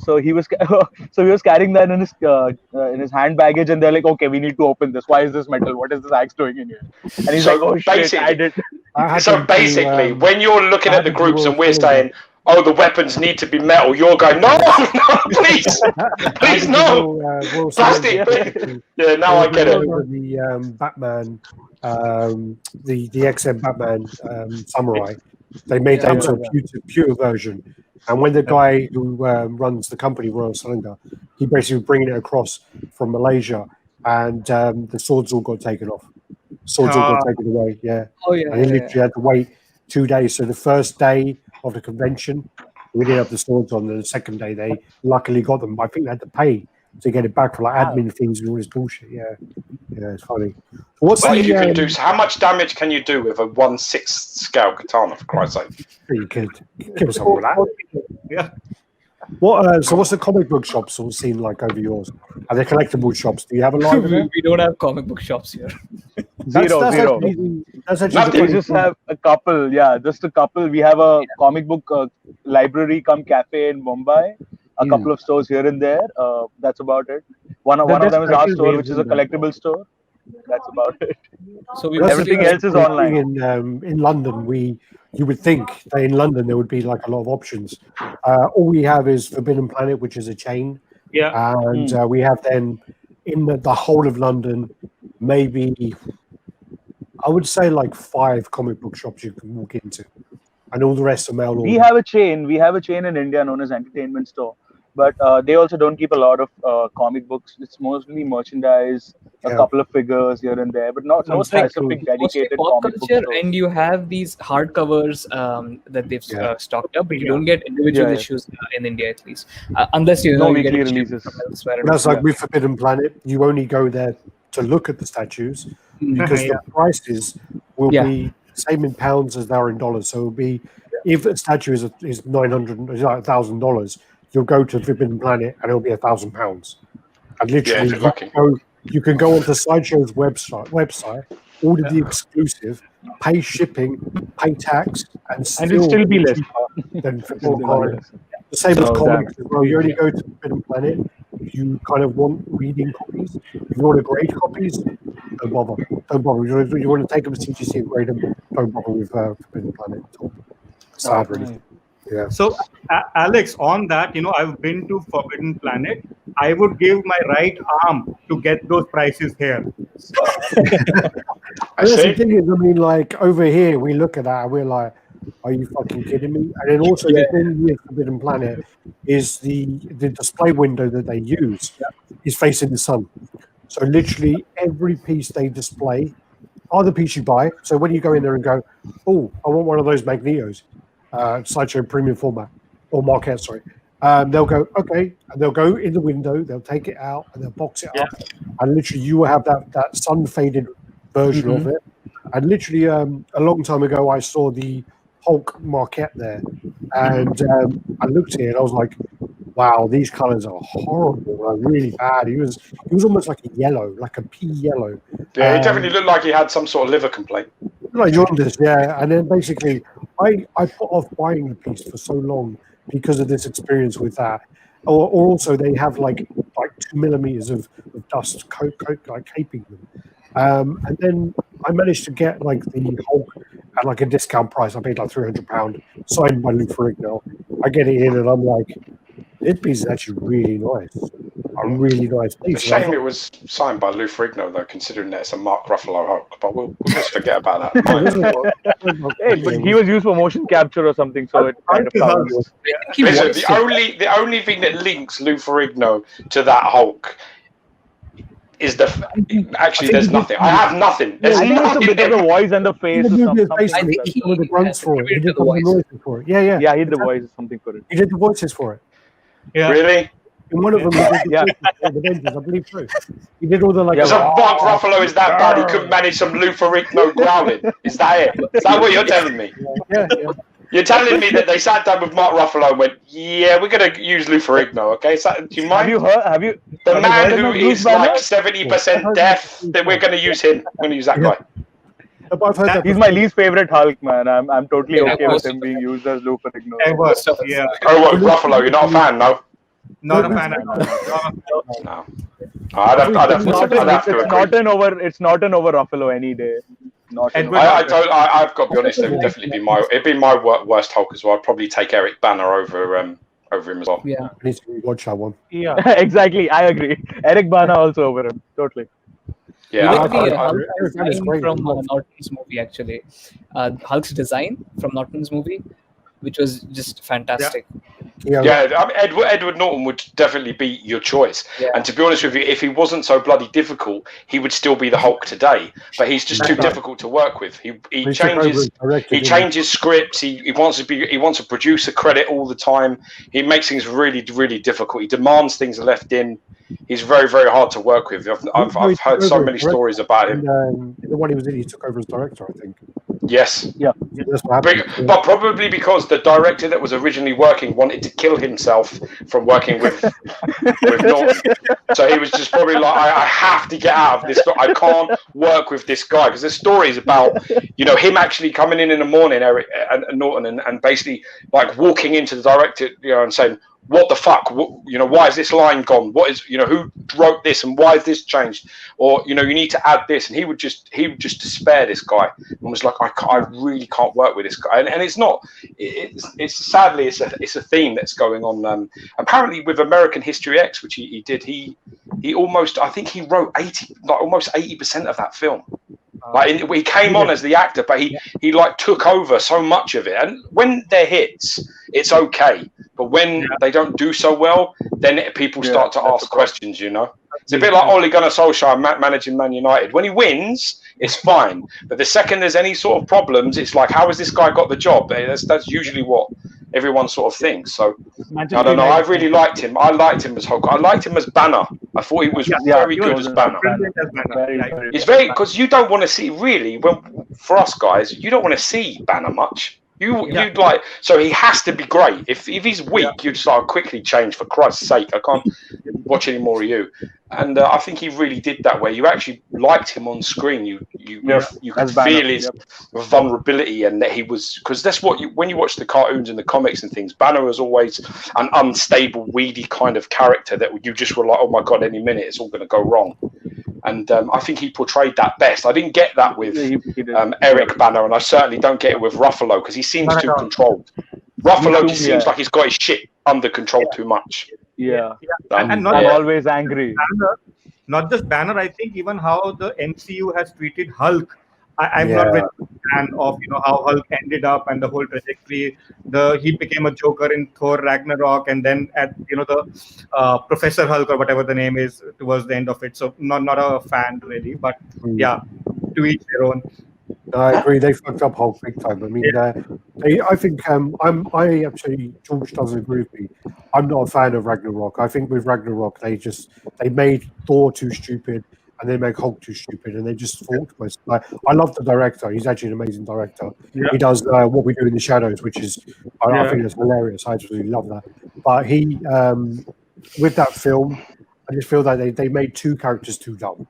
S5: So he was carrying that in his hand baggage, and they're like, "Okay, we need to open this. Why is this metal? What is this axe doing in here?" And he's like, "Oh shit, I did."
S2: So basically, when you're looking at the groups and we're saying, "Oh, the weapons need to be metal," you're going, "No, please, no, plastic." Yeah, now I get it.
S4: The Batman, the XM Batman Samurai, they made that into a pure version. And when the guy who runs the company, Royal Cylinder, he basically was bringing it across from Malaysia, and the swords all got taken off. Swords all got taken away, yeah.
S6: Oh, yeah.
S4: And he literally had to wait 2 days. So the first day of the convention, we didn't have the swords on. And the second day, they luckily got them. I think they had to pay to get it back for like admin things and all this bullshit. Yeah, it's funny.
S2: How much damage can you do with a 1/6 scale katana? For Christ's sake,
S4: you could give us some of that. Yeah. What's the comic book shops all seen like over yours? Are there collectible shops? Do you have a line?
S6: We don't have comic book shops here.
S5: Zero. We just have a couple. Yeah, just a couple. We have a comic book library cum cafe in Mumbai. A couple of stores here and there. That's about it. One of them is our store, which is a collectible store. That's about it.
S6: So
S5: everything else is online.
S4: In London, you would think that in London there would be like a lot of options. All we have is Forbidden Planet, which is a chain.
S1: Yeah.
S4: And we have then in the whole of London, maybe I would say like 5 comic book shops you can walk into, and all the rest are mail order.
S5: We have a chain in India known as Entertainment Store. but they also don't keep a lot of comic books. It's mostly merchandise, a couple of figures here and there, but no specific dedicated
S6: pop
S5: comic
S6: culture.
S5: book.
S6: And you have these hardcovers that they've stocked up, but you don't get individual issues in India, at least, unless you
S5: no
S6: you get
S5: weekly releases.
S4: That's like with Forbidden Planet. You only go there to look at the statues because the prices will be same in pounds as they are in dollars. So it'll be if a statue is $1,000, you'll go to Forbidden Planet and it'll be £1,000. And literally, you can go onto Sideshow's website, order the exclusive, pay shipping, pay tax, and
S3: still be less
S4: than Forbidden Planet. The same as comics as well. You only go to Forbidden Planet if you kind of want reading copies. If you want to grade copies, don't bother. Don't bother. You want to take them to CGC and grade them, don't bother with Forbidden Planet at all. Sad, really. Yeah.
S1: So, Alex, on that, I've been to Forbidden Planet. I would give my right arm to get those prices here.
S4: The thing is, I mean, like over here, we look at that and we're like, are you fucking kidding me? And then also the thing with Forbidden Planet is the display window that they use is facing the sun. So literally every piece they display are the piece you buy. So when you go in there and go, oh, I want one of those Magnetos, Sideshow premium format or Marquette, sorry. They'll go, okay, and they'll go in the window, they'll take it out and they'll box it up. And literally you will have that sun faded version of it. And literally a long time ago, I saw the Hulk Marquette there, and I looked at it and I was like, wow, these colors are horrible, like really bad. He was almost like a yellow, like a pea yellow.
S2: Yeah, he definitely looked like he had some sort of liver complaint.
S4: Like jaundice, yeah. And then basically, I put off buying the piece for so long because of this experience with that. Or also, they have like 2 millimeters of dust coat like caping them. And then I managed to get like the Hulk at like a discount price. I paid like £300, signed by Lou Ferrigno. I get it in, and I'm like, this piece is actually really nice. A really nice piece.
S2: It's a shame it was signed by Lou Ferrigno, though, considering that it's a Mark Ruffalo Hulk. But we'll just forget about that.
S5: Hey, but he was used for motion capture or something, so it kind of counts.
S2: Listen, the only thing that links Lou Ferrigno to that Hulk is actually there's nothing. I have nothing. There's nothing.
S5: It's because the voice and the face.
S4: I think he did the grunts for it. He did the voices for it. Yeah.
S5: Yeah, he did the voices something for it.
S4: He did the voices for it.
S1: Yeah.
S2: Really?
S4: In one of them, he did the Avengers, I believe so. He did all the like.
S2: So Mark Ruffalo is that bad? He couldn't manage some Lou Ferrigno growling. Is that it? Is that what you're telling me?
S4: Yeah.
S2: You're telling me that they sat down with Mark Ruffalo and went, "Yeah, we're going to use Lou Ferrigno, okay? So, do you mind?
S5: Have you?
S2: The man who is like 70% deaf. That we're going to use him. We're going to use that guy.
S4: I've heard that
S5: he's my least favorite Hulk, man. I'm totally okay with him being used as Lou Ferrigno.
S1: Yeah.
S2: Oh, what, Ruffalo? You're not a fan, no?
S1: Not a fan at all.
S2: No. I'd have to agree.
S5: It's not an over Ruffalo any day.
S2: I've got to be honest. It would definitely be my worst Hulk as well. I'd probably take Eric Banner over him as well.
S6: Yeah,
S4: I need to watch that one.
S5: Yeah, exactly. I agree. Eric Bana also over him. Totally.
S6: Yeah, Hulk's design from Norton's movie, actually. Hulk's design from Norton's movie, which was just fantastic.
S2: Yeah, Edward Norton would definitely be your choice. Yeah. And to be honest with you, if he wasn't so bloody difficult, he would still be the Hulk today. But he's just too difficult to work with. He changes scripts. He wants a producer credit all the time. He makes things really, really difficult. He demands things left in. He's very, very hard to work with. I've heard so many stories about him.
S4: The one he was in, he took over as director, I think.
S2: Yes.
S5: Yeah.
S2: But probably because the director that was originally working wanted to kill himself from working with Norton. So he was just probably like, I have to get out of this. I can't work with this guy, because there's stories about him actually coming in the morning, Eric and Norton, and basically like walking into the director, and saying, what the fuck? Why is this line gone? What is, who wrote this, and why is this changed? Or, you need to add this. And he would just despair, this guy, and was like, I really can't work with this guy. And it's not, sadly, it's a theme that's going on. Apparently with American History X, which he did, he almost, I think he wrote almost 80% of that film. He came on as the actor, but he like took over so much of it. And when they're hits, it's okay. But when they don't do so well, then people start to ask questions, you know? It's a bit like Ole Gunnar Solskjaer managing Man United. When he wins, it's fine. But the second there's any sort of problems, it's like, how has this guy got the job? That's usually what everyone sort of thinks. So, I don't know. I really liked him. I liked him as Hulk. I liked him as Banner. I thought he was very good as Banner. It's very, because you don't want to see, really, for us guys, you don't want to see Banner much. You'd like, so he has to be great. If he's weak, you'd just like quickly change, for Christ's sake. I can't watch any more of you. And I think he really did that way. You actually liked him on screen. You could feel his vulnerability, and that he was, because that's what when you watch the cartoons and the comics and things, Banner was always an unstable, weedy kind of character that you just were like, oh my God, any minute it's all going to go wrong. And I think he portrayed that best. I didn't get that with Eric Banner, and I certainly don't get it with Ruffalo, because he seems too controlled. Ruffalo just seems like he's got his shit under control too much.
S1: And
S5: I'm always angry.
S1: Banner, not just Banner, I think even how the MCU has treated Hulk. I'm not really a fan of how Hulk ended up and the whole trajectory. He became a Joker in Thor Ragnarok, and then at the Professor Hulk or whatever the name is towards the end of it. So not a fan really, but to each their own.
S4: I agree. They fucked up Hulk big time. I mean, I think I actually, George doesn't agree with me. I'm not a fan of Ragnarok. I think with Ragnarok they made Thor too stupid, and they make Hulk too stupid, and they just fought most. I love the director. He's actually an amazing director. He does What We Do in the Shadows, which is I think it's hilarious. I absolutely love that. But he with that film, I just feel that they made two characters too dumb,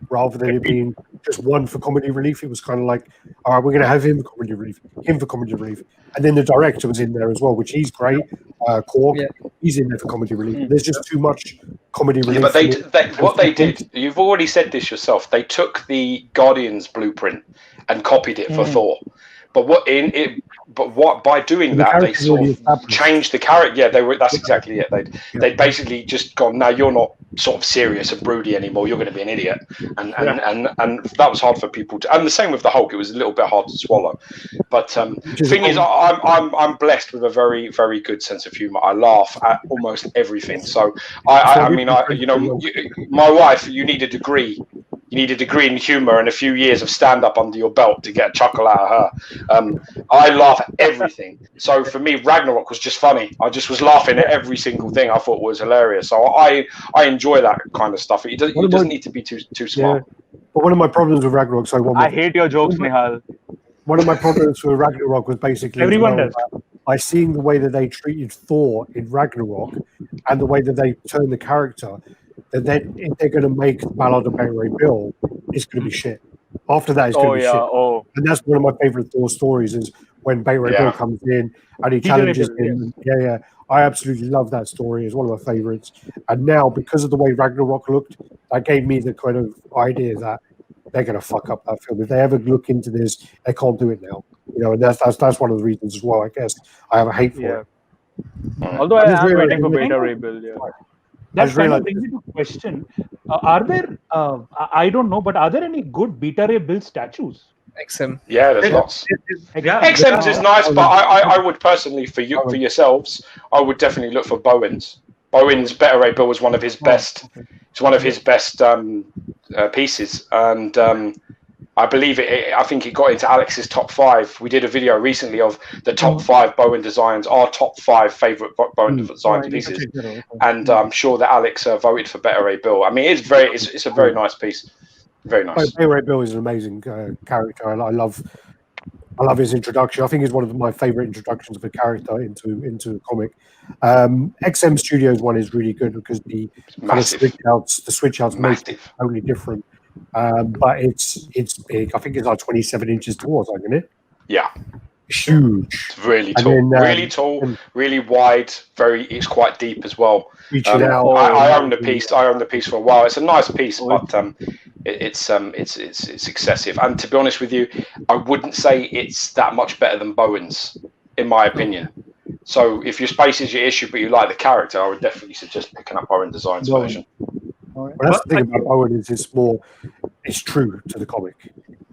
S4: rather than it being just one for comedy relief. It was kind of like, all right, we're going to have him for comedy relief, and then the director was in there as well, which he's great. Korg, he's in there for comedy relief. There's just too much comedy relief.
S2: But what they did, you've already said this yourself. They took the Guardians blueprint and copied it for Thor. But by doing that, they sort of changed the character. Yeah, that's exactly it. They'd basically just gone, now you're not sort of serious and broody anymore. You're going to be an idiot, and that was hard for people to. And the same with the Hulk. It was a little bit hard to swallow. But the thing is, I'm blessed with a very, very good sense of humor. I laugh at almost everything. So I mean, my wife, you need a degree. You need a degree in humor and a few years of stand-up under your belt to get a chuckle out of her. I laugh at everything. So for me, Ragnarok was just funny. I just was laughing at every single thing I thought was hilarious. So I enjoy that kind of stuff. It doesn't need to be too smart.
S4: But one of my problems with Ragnarok,
S5: I hate your jokes, Nihal.
S4: One of my problems with Ragnarok was basically
S3: everyone does.
S4: By seeing the way that they treated Thor in Ragnarok and the way that they turned the character, that then if they're going to make Ballad of Bay Ray Bill, it's going to be shit. After that, it's going to be shit. And that's one of my favorite Thor stories is when Bay Ray Bill comes in and he challenges him. I absolutely love that story. It's one of my favorites. And now, because of the way Ragnarok looked, that gave me the kind of idea that they're going to fuck up that film. If they ever look into this, they can't do it now. And that's one of the reasons as well. I guess I have a hate for it.
S5: Although I am waiting for Beta Ray Bill.
S3: That kind of brings me to question: are there? I don't know, but are there any good Beta Ray Bill statues?
S6: XM.
S2: Yeah, there's lots. XM's is nice, but I would personally, for yourselves, I would definitely look for Bowen's. Bowen's Beta Ray Bill was one of his best. It's one of his best pieces, and I believe it. I think it got into Alex's top 5. We did a video recently of the top 5 Bowen designs, our top 5 favorite Bowen design pieces, and I'm sure that Alex voted for Beta Ray Bill. I mean, it's a very nice piece. Very nice.
S4: Beta Ray Bill is an amazing character. I love his introduction. I think it's one of my favorite introductions of a character into a comic. XM Studios one is really good because the switch outs make it totally different. But it's big. I think it's like 27 inches tall, isn't it?
S2: Yeah.
S4: Huge.
S2: It's really tall. Really tall, really wide, it's quite deep as well. I own the piece. I own the piece for a while. It's a nice piece, but it's excessive. And to be honest with you, I wouldn't say it's that much better than Bowen's, in my opinion. So if your space is your issue, but you like the character, I would definitely suggest picking up Bowen Design's version.
S4: Well, that's the thing about Bowen is it's true to the comic.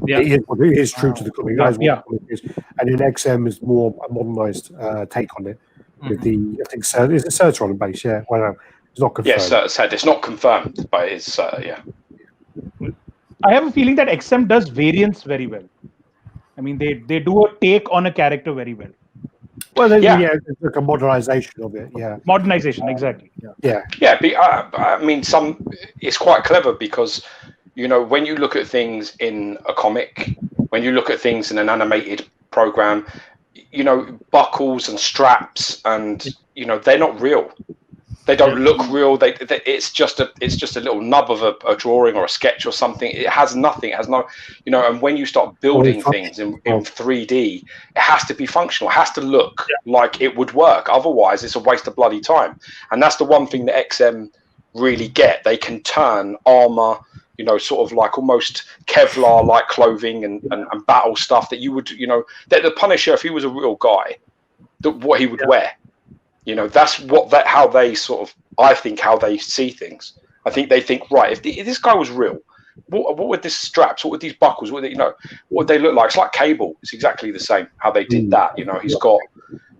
S4: It is true to the comic. That is what the comic is. And in XM is more a modernized take on it. with the, I think, is it Surtur on the base? Yeah, well, no, it's not confirmed.
S2: Yes, said it's not confirmed, but it's yeah.
S3: I have a feeling that XM does variants very well. I mean, they do a take on a character very well.
S4: Well, it's like a modernization of it. Yeah,
S3: modernization, exactly.
S4: Yeah.
S2: I mean, it's quite clever because when you look at things in a comic, when you look at things in an animated program, buckles and straps and they're not real. They don't look real. It's just a little nub of a drawing or a sketch or something. It has nothing. It has no, and when you start building things in 3D, it has to be functional. It has to look like it would work. Otherwise, it's a waste of bloody time. And that's the one thing that XM really get. They can turn armor, sort of like almost Kevlar-like clothing and battle stuff that you would, that the Punisher, if he was a real guy, what he would wear. That's how they sort of, I think, how they see things. I think they think, right, if this guy was real, what would these straps, what would these buckles, what would they look like? It's like Cable. It's exactly the same how they did that. He's got,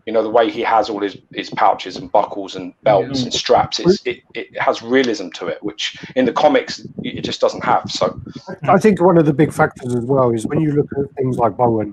S2: the way he has all his pouches and buckles and belts and straps. It has realism to it, which in the comics it just doesn't have. So
S4: I think one of the big factors as well is when you look at things like Bowen,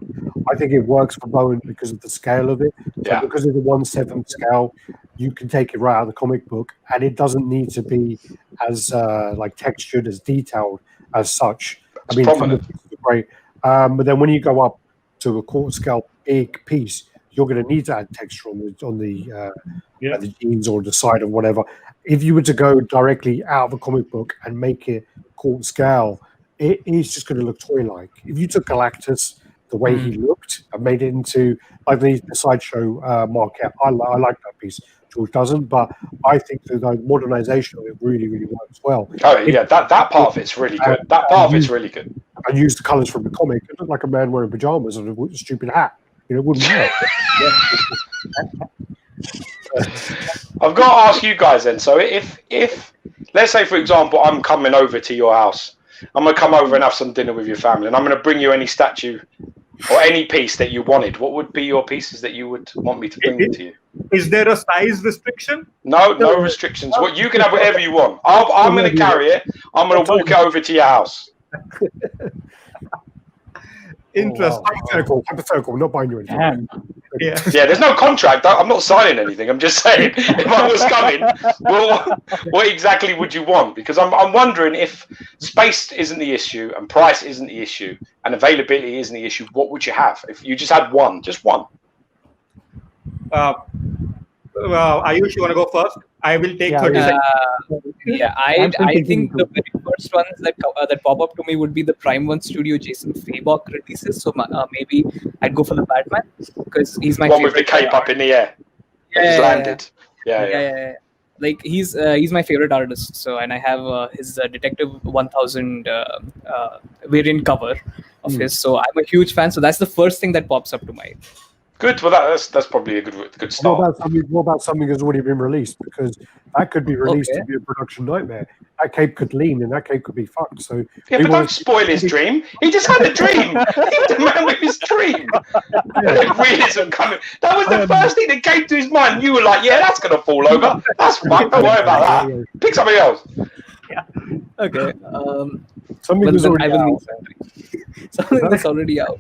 S4: I think it works for Bowen because of the scale of it. So because of the 1/7 scale, you can take it right out of the comic book, and it doesn't need to be as like textured, as detailed as such. I mean, some of it's great, but then when you go up to a quarter scale big piece, you're going to need to add texture on the jeans or the side or whatever. If you were to go directly out of a comic book and make it quarter scale, it is just going to look toy-like. If you took Galactus, the way he looked, and made it into like the Sideshow market, I like that piece. George doesn't, but I think the modernization of it really, really works well.
S2: Oh yeah, that part of it's really good. That part of it's really good.
S4: And use the colors from the comic. It looked like a man wearing pajamas and a stupid hat. It wouldn't work.
S2: I've got to ask you guys then. So if let's say, for example, I'm coming over to your house, I'm going to come over and have some dinner with your family, and I'm going to bring you any statue or any piece that you wanted. What would be your pieces that you would want me to bring to you?
S1: Is there a size restriction?
S2: No restrictions. What you can have whatever you want. I'm going to carry it. I'm going to walk it over to your house.
S1: Interesting.
S4: Hypothetical, not buying you anything.
S1: Yeah,
S2: there's no contract. I'm not signing anything. I'm just saying, if I was coming, what exactly would you want? Because I'm wondering if space isn't the issue and price isn't the issue and availability isn't the issue, what would you have if you just had one? Just one.
S1: Ayush, you want to go first? I will take 30 seconds.
S6: I think the very first ones that pop up to me would be the Prime 1 Studio Jason Fabok releases. So maybe I'd go for the Batman because he's my
S2: one
S6: favorite.
S2: With the cape up in the air. He's landed. Yeah.
S6: Like he's my favorite artist. So and I have his Detective 1000 variant cover of his. So I'm a huge fan. So that's the first thing that pops up to mind.
S2: Good. Well, that's probably a good start.
S4: What about something that's already been released? Because that could be released to be a production nightmare. That cape could lean, and that cape could be fucked. So
S2: but don't spoil his dream. He just had a dream. Leave the man with his dream. Realism coming. That was the first thing that came to his mind. You were like, "Yeah, that's gonna fall over. That's fine. Don't worry about that. Pick something else."
S6: Yeah. Okay.
S4: Something that's already out.
S6: Something that's already out.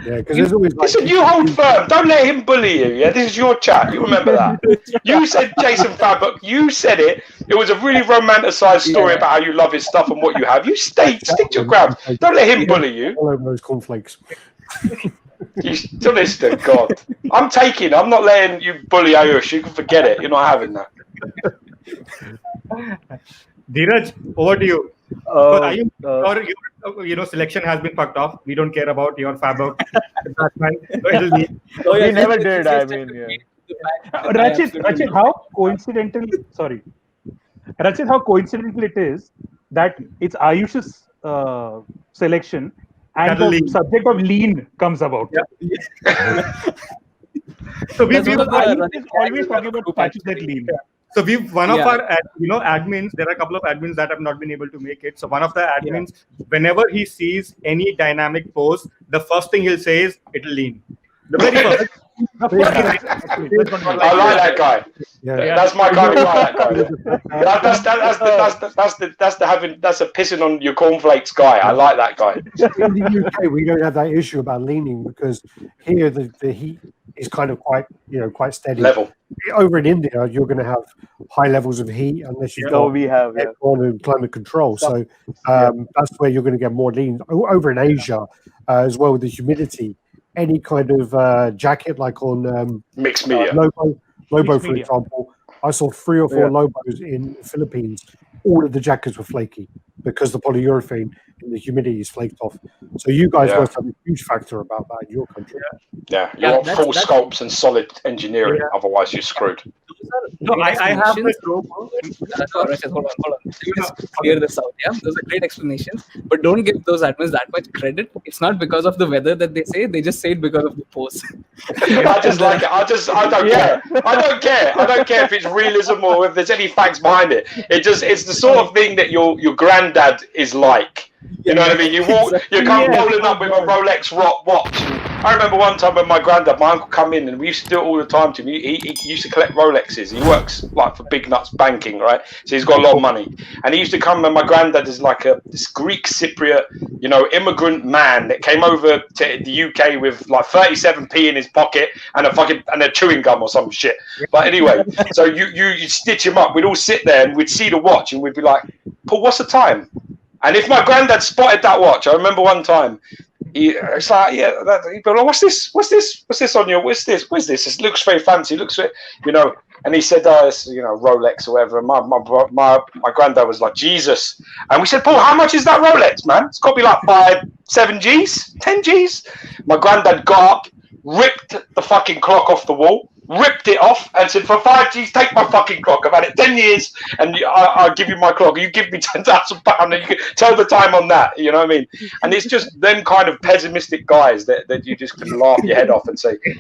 S4: Yeah, because there's always.
S2: Listen, you hold firm. Don't let him bully you. Yeah, this is your chat. You remember that. You said Jason Fabok. You said it. It was a really romanticized story about how you love his stuff and what you have. You stick to your ground. Don't let him bully you.
S4: All over those cornflakes.
S2: You listen, God. I'm not letting you bully Ayush. You can forget it. You're not having that.
S1: Dheeraj, over to you. Your selection has been fucked off. We don't care about your Fabok.
S5: We never did. I mean,
S3: Rachit, how coincidental? Sorry, Rachit, how coincidental it is that it's Ayush's selection and the subject of lean comes about. So we've always talking about patches that lean.
S1: So we've one of our admins. There are a couple of admins that have not been able to make it. So one of the admins, whenever he sees any dynamic pose, the first thing he'll say is it'll lean. The very first.
S2: I like that guy.
S4: Yeah.
S2: That's my kind of guy. That's a pissing on your cornflakes guy. I like that guy.
S4: In the UK, we don't have that issue about leaning because here the heat is kind of quite steady.
S2: Level.
S4: Over in India, you're going to have high levels of heat unless you've got aircon and climate control. So that's where you're going to get more lean. Over in Asia, as well with the humidity, any kind of jacket like on
S2: mixed media,
S4: Lobo, for example, I saw 3 or 4 Lobos in the Philippines. All of the jackets were flaky because the polyurethane in the humidity is flaked off. So you guys must have a huge factor about that in your country.
S2: Yeah, you want full sculpts and solid engineering, otherwise you're screwed.
S6: No, I have this hold on. Let me just clear this out. Yeah, those are great explanations, but don't give those admins that much credit. It's not because of the weather that they say; they just say it because of the pose.
S2: I just like it. I don't care. I don't care if it's realism or if there's any facts behind it. It's the sort of thing that your granddad is like. You know what I mean? You come rolling up with a Rolex watch. I remember one time when my uncle come in, and we used to do it all the time to him. He used to collect Rolexes. He works like for Big Nuts Banking, right? So he's got a lot of money. And he used to come, and my granddad is like this Greek Cypriot, immigrant man that came over to the UK with like 37p in his pocket and a chewing gum or some shit. But anyway, so you stitch him up. We'd all sit there and we'd see the watch, and we'd be like, Paul, what's the time? And if my granddad spotted that watch, I remember one time, it's like, he'd be like, what's this? What's this on your? What's this? It looks very fancy. It looks, And he said, it's, Rolex or whatever. And my granddad was like, Jesus. And we said, Paul, how much is that Rolex, man? It's got to be like 5, 7 Gs, 10 Gs. My granddad got up, ripped the fucking clock off the wall, ripped it off and said, for 5 Gs, take my fucking clock. I've had it 10 years and I'll give you my clock. You give me £10,000 and you can tell the time on that. You know what I mean? And it's just them kind of pessimistic guys that you just can laugh your head off and say,
S5: he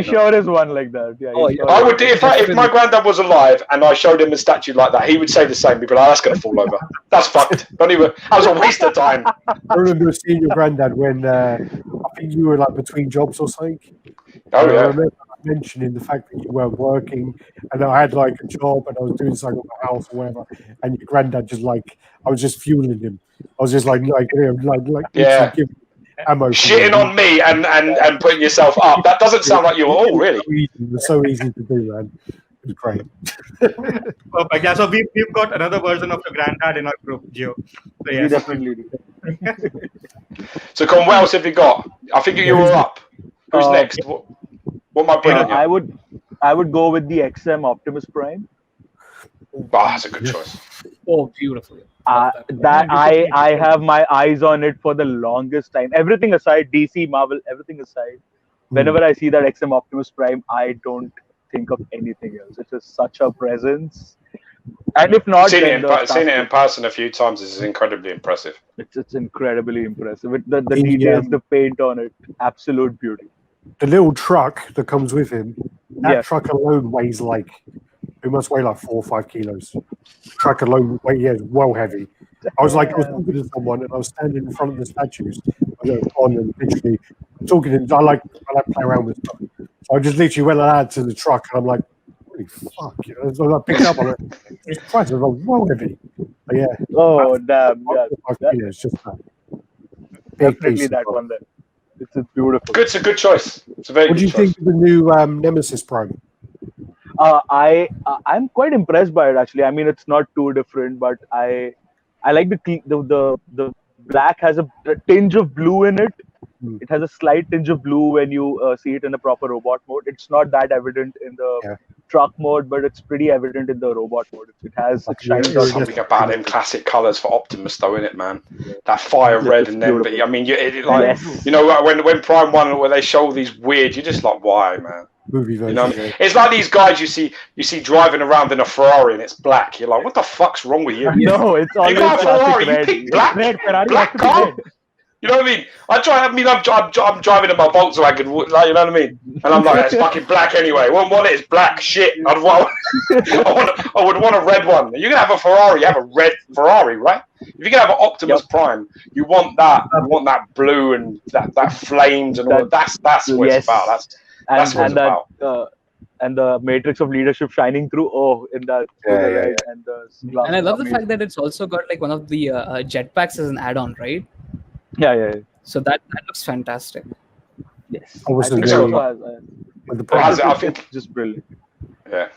S5: sure is one like that. Yeah,
S2: I would, if my granddad was alive and I showed him a statue like that, he would say the same. He'd be like, that's going to fall over. That's fucked. Don't even, that was a waste of time.
S4: I remember seeing your granddad when I think you were like between jobs or something.
S2: Oh, yeah.
S4: I remember mentioning the fact that you weren't working and I had like a job and I was doing something at my house or whatever, and your granddad just like, I was just fueling him. I was just like ammo.
S2: Shitting on me and putting yourself up. That doesn't sound like you at all, really.
S4: It was so easy to do, man. It was great.
S1: Perfect. Yeah, so we've got another version of the granddad in our group, Gio. So, yes.
S5: We definitely do.
S2: So, Con, what else have you got? I think you were up. Who's next? What am I bringing you?
S5: I would go with the XM Optimus Prime.
S2: That's a good choice.
S6: Oh, beautiful.
S5: That I have my eyes on it for the longest time. Everything aside, DC, Marvel, everything aside. Whenever I see that XM Optimus Prime, I don't think of anything else. It's just such a presence. And if not,
S2: seen it in person a few times. It's incredibly impressive.
S5: It's incredibly impressive. The details, the paint on it, absolute beauty.
S4: The little truck that comes with him, that truck alone weighs like, it must weigh like 4 or 5 kilos. The truck alone is well heavy. I was talking to someone and I was standing in front of the statues. On and literally talking to him. I like to play around with stuff. So I just literally went out to the truck and I'm like, holy fuck, so I picked up on it. It's quite well heavy. But yeah.
S5: Oh, damn. Yeah.
S4: It's just that.
S5: Definitely that one there. It's beautiful.
S2: It's a good choice. It's a very
S4: What do you think of the new Nemesis Prime?
S5: I'm quite impressed by it actually. I mean, it's not too different, but I like the black has a tinge of blue in it. It has a slight tinge of blue when you see it in a proper robot mode. It's not that evident in the truck mode, but it's pretty evident in the robot mode. It has
S2: there's something about them classic colors for Optimus, though, in it, man. That fire red and then, I mean, when Prime 1 where they show these weird, you're just like, why, man?
S4: Movie version.
S2: It's like these guys you see driving around in a Ferrari and it's black. You're like, what the fuck's wrong with you?
S5: No, it's all
S2: you got a Ferrari. You pick black car. You know what I mean? I'm driving in my Volkswagen, like, you know what I mean? And I'm like, it's fucking black anyway. I wouldn't want it. It's black shit. I would want a red one. You're gonna have a Ferrari. You have a red Ferrari, right? If you're gonna have an Optimus Prime, you want that. You want that blue and that flames and all. That's what it's about. That's what it's about.
S5: And the matrix of leadership shining through. Oh, in that. And the
S6: and I love the fact that it's also got like one of the jetpacks as an add-on, right?
S5: Yeah.
S6: So that looks fantastic.
S5: Yes.
S4: I think
S2: I think
S5: it's just brilliant.
S2: Yeah.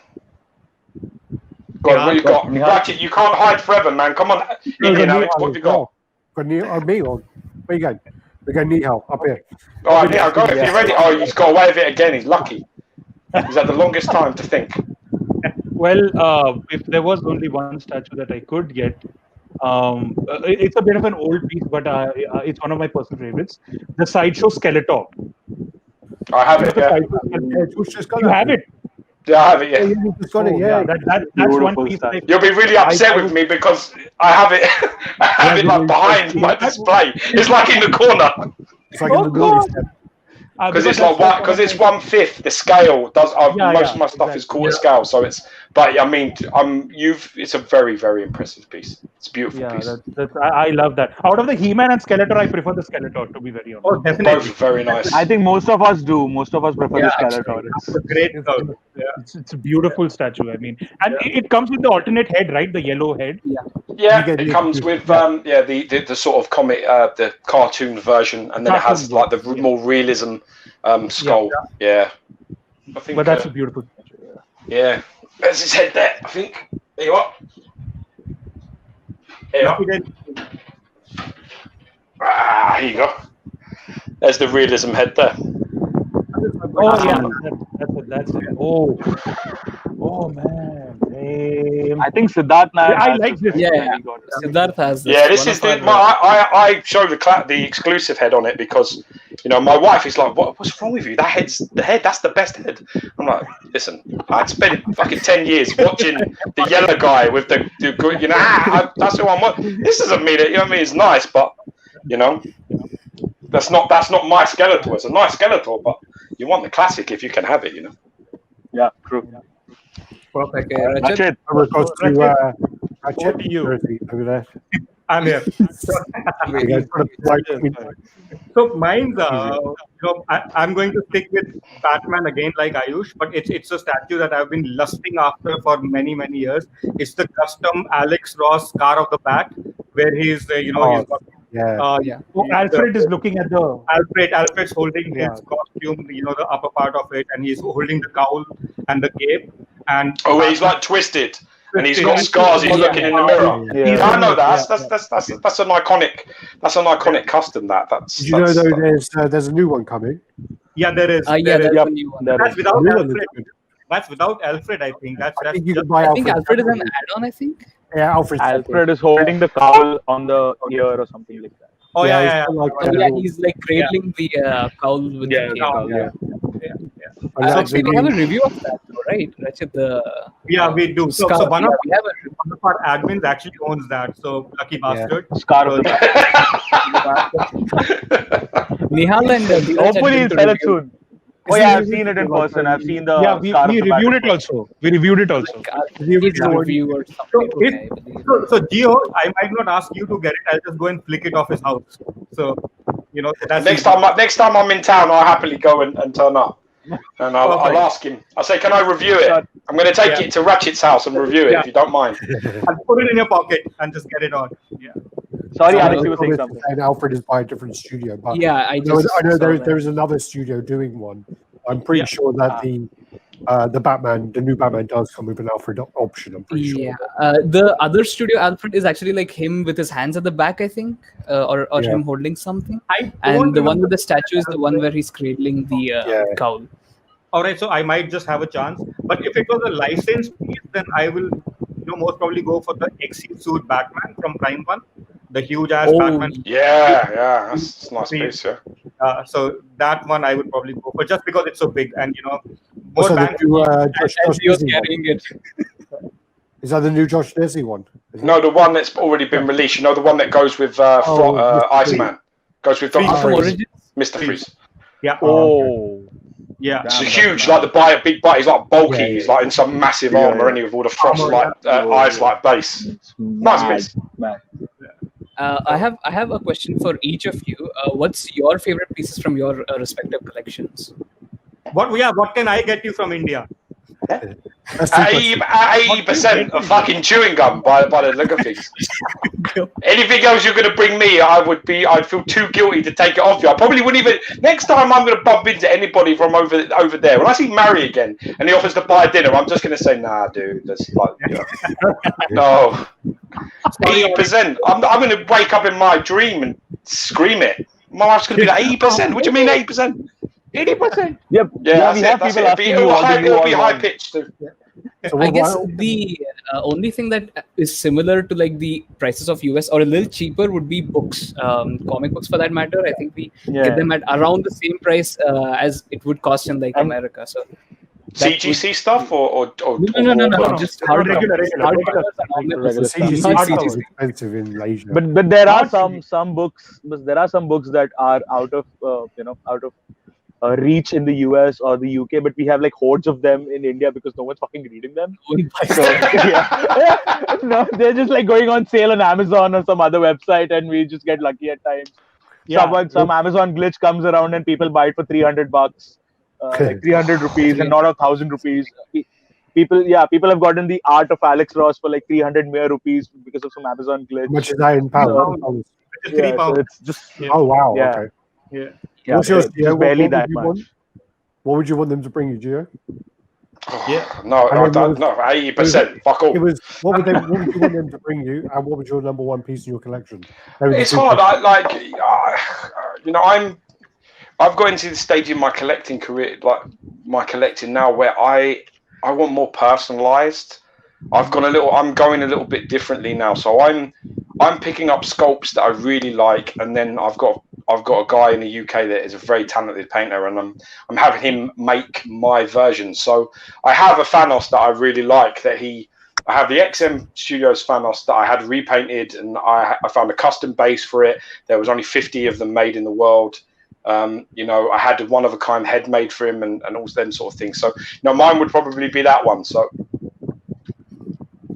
S2: God, what you got? Ratchet, you can't hide forever, man. Come on, Indian Alex, what have you got?
S4: Got me on. Where you going? We got Nihal up here.
S2: Oh, Nihal, go if you're ready. Oh, he's got away with it again. He's lucky. He's had the longest time to think.
S3: Well, if there was only one statue that I could get, it's a bit of an old piece, but it's one of my personal favorites. The Sideshow Skeletor.
S2: I have it. Yeah.
S3: You have it.
S2: Yeah, I have it. Yeah.
S4: You just got it. Yeah.
S3: That's one piece.
S2: You'll be really upset with me because I have it. I have it like behind my display. It's like in the corner.
S4: It's like in the middle.
S2: Because it's like because it's 1/5 the scale does most of my stuff is quarter scale, so it's but I mean it's a very, very impressive piece. It's a beautiful piece.
S3: I love that. Out of the He-Man and Skeletor, I prefer the Skeletor, to be very honest.
S1: Oh, definitely.
S2: Both very nice.
S5: I think most of us do. Most of us prefer the Skeletor.
S1: It's a great
S3: It's a beautiful statue. I mean, and it comes with the alternate head, right? The yellow head.
S2: Yeah, it comes with the sort of comic the cartoon version, and then it has like the more realism skull. Yeah. I think,
S3: but that's a beautiful statue.
S2: Yeah. There's his head there, I think. There you are. There you are. Here you go. There's the realism head there.
S3: Oh yeah, that's it. Oh man.
S5: I think Siddharth Nair.
S3: I like this.
S6: Yeah. Siddharth has this.
S2: Yeah, this is I show the exclusive head on it because my wife is like, what's wrong with you? The head. That's the best head. I'm like, listen, I'd spent fucking 10 years watching the yellow guy with the good. That's who I'm. This doesn't mean it. It's nice, but that's not my Skeletor. It's a nice Skeletor, but you want the classic if you can have it.
S5: Yeah, true.
S6: Perfect.
S4: Ratchet. Ratchet
S3: to you.
S4: Over there.
S1: I'm here. So mine's, I'm going to stick with Batman again, like Ayush, but it's a statue that I've been lusting after for many, many years. It's the custom Alex Ross Car of the Bat, where he's, he's got.
S3: Alfred is looking at the.
S1: Alfred's holding his costume, the upper part of it, and he's holding the cowl and the cape. And
S2: he's like twisted. And he's got scars. He's looking in the mirror. Yeah, I know that. That's an iconic. That's an iconic custom.
S4: Did you know though? There's a new one coming.
S1: Yeah, there is.
S6: That's a new one.
S1: That's without Alfred. That's without Alfred. I think that's.
S6: I think Alfred is an add-on. I think.
S4: Yeah,
S5: Alfred is holding the cowl on the ear or something like that.
S1: Oh yeah.
S6: He's like cradling the cowl with the cowl.
S1: Yeah.
S6: So we have a review of that, right?
S1: We do. So one of our admins actually owns that. So lucky bastard.
S5: Scar of the
S6: Nihal and
S5: hopefully he'll sell it soon. Oh yeah, I've seen it in person. I've seen the.
S3: Yeah, we reviewed it also. We reviewed it also.
S1: So Gio, I might not ask you to get it. I'll just go and flick it off his house. So that's
S2: next time I'm in town, I'll happily go and turn up. And I'll ask him. I'll say, can I review it? I'm going to take it to Ratchet's house and review it if you don't mind.
S1: I'll put it in your pocket and just get it on. Yeah.
S5: Sorry, Alex, you were saying something.
S4: And Alfred is by a different studio, but
S6: I
S4: know there's another studio doing one. I'm pretty sure that the new Batman does come with an Alfred option. I'm pretty sure.
S6: The other studio Alfred is actually like him with his hands at the back, I think, or him holding something. And the one with the statue is the one where he's cradling the cowl.
S1: All right, so I might just have a chance. But if it was a licensed piece, then I will, most probably go for the X-Suit Batman from Prime One, the huge ass Batman.
S2: Yeah, that's a nice piece. Yeah.
S1: So that one I would probably go for just because it's so big and
S4: more Josh
S6: carrying it.
S4: Is that the new Josh Desi one?
S2: No, the one that's already been released. The one that goes with Iceman. Goes with Mr. Freeze.
S1: Yeah. Yeah,
S2: it's huge. Like the big bite. He's like bulky. He's like in some massive armor, and with all the frost eyes like base. Nice piece.
S6: I have a question for each of you. What's your favorite pieces from your respective collections?
S1: What can I get you from India?
S2: 80% of fucking chewing gum by the look of things. Anything else you're gonna bring me, I'd feel too guilty to take it off you. I probably wouldn't even. Next time I'm gonna bump into anybody from over there. When I see Mary again and he offers to buy dinner, I'm just gonna say, nah, dude, that's like, no. 80%. I'm gonna wake up in my dream and scream it. My wife's gonna be like 80%. What do you mean 80%?
S3: 80%.
S5: Yep.
S2: Yeah,
S5: we have people asking you
S2: it'll be high pitched too.
S4: So
S6: I guess the only thing that is similar to like the prices of US or a little cheaper would be books, comic books for that matter. I think we get them at around the same price as it would cost in like America. So
S2: CGC stuff or
S6: no, just
S3: regular
S4: CGC is expensive in Asia.
S5: But there are some books, that are out of reach in the US or the UK, but we have like hordes of them in India because no one's fucking reading them. So, no, they're just like going on sale on Amazon or some other website, and we just get lucky at times. Some Amazon glitch comes around and people buy it for $300, like 300 rupees and not 1,000 rupees. People have gotten the art of Alex Ross for like 300 mere rupees because of some Amazon glitch.
S4: How much is that in pounds?
S5: So it's just
S4: oh wow,
S5: yeah.
S4: okay.
S5: Yeah,
S4: What's yours, Gio?
S5: barely that much.
S4: What would you want them to bring you, Gio?
S2: No, 80%. Fuck all.
S4: It was what would you want them to bring you, and what was your number one piece in your collection?
S2: It's hard. I've got into the stage in my collecting career, like my collecting now, where I want more personalized. I'm going a little bit differently now. So I'm picking up sculpts that I really like, and then I've got a guy in the UK that is a very talented painter, and I'm having him make my version. So I have a Thanos that I really like. I have the XM Studios Thanos that I had repainted, and I found a custom base for it. There was only 50 of them made in the world. I had a one of a kind head made for him, and all them sort of things. So mine would probably be that one. So.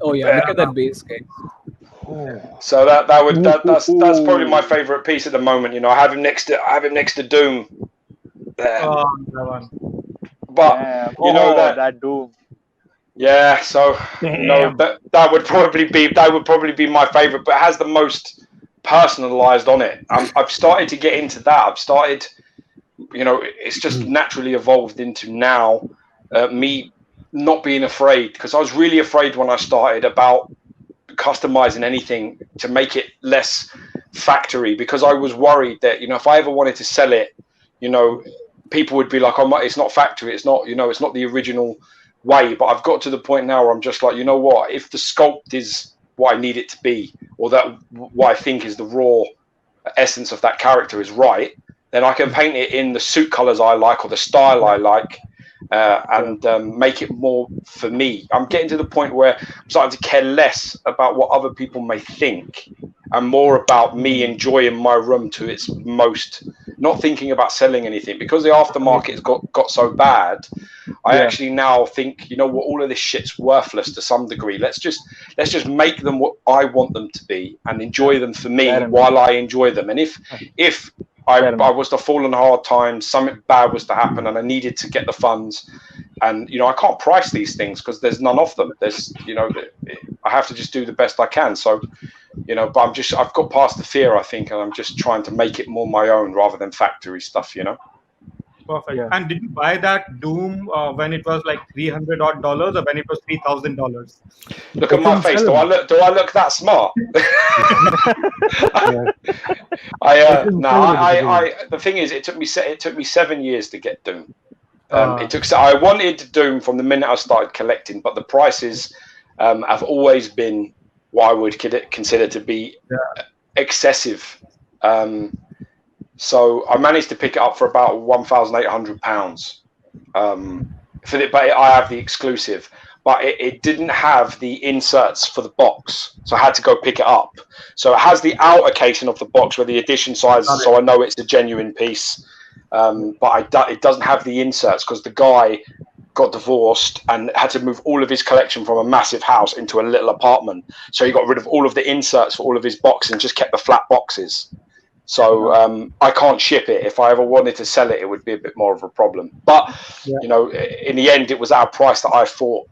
S6: Oh yeah, look at that base, guys.
S2: So that's probably my favorite piece at the moment. I have him next to Doom. There.
S1: Oh, that one.
S2: But
S5: that Doom.
S2: Yeah, so that would probably be my favorite, but it has the most personalized on it. I've started to get into that. It's just naturally evolved into now me not being afraid, because I was really afraid when I started about customizing anything to make it less factory, because I was worried that if I ever wanted to sell it, people would be like, "Oh, it's not factory. It's not it's not the original way." But I've got to the point now where I'm just like, you know what? If the sculpt is what I need it to be, or that what I think is the raw essence of that character is right, then I can paint it in the suit colors I like or the style I like. And make it more for me. I'm getting to the point where I'm starting to care less about what other people may think and more about me enjoying my room to its most, not thinking about selling anything, because the aftermarket's got so bad. I actually now think, all of this shit's worthless to some degree. Let's just make them what I want them to be and enjoy them for me while I enjoy them. And if I was to fall on hard times, something bad was to happen, and I needed to get the funds. And I can't price these things because there's none of them. There's I have to just do the best I can. So but I've got past the fear, I think, and I'm just trying to make it more my own rather than factory stuff.
S1: Perfect. Yeah. And did you buy that Doom when it was like $300 or when it was $3,000?
S2: Look at my face. Do I look that smart? The thing is, it took me 7 years to get Doom. I wanted Doom from the minute I started collecting, but the prices have always been what I would consider to be excessive. So I managed to pick it up for about £1,800 for it, but I have the exclusive. But it didn't have the inserts for the box, so I had to go pick it up. So it has the outer casing of the box where the edition size, so I know it's a genuine piece. But it doesn't have the inserts because the guy got divorced and had to move all of his collection from a massive house into a little apartment. So he got rid of all of the inserts for all of his boxes and just kept the flat boxes. So I can't ship it. If I ever wanted to sell it, it would be a bit more of a problem. But you know, in the end, it was at a price that I thought,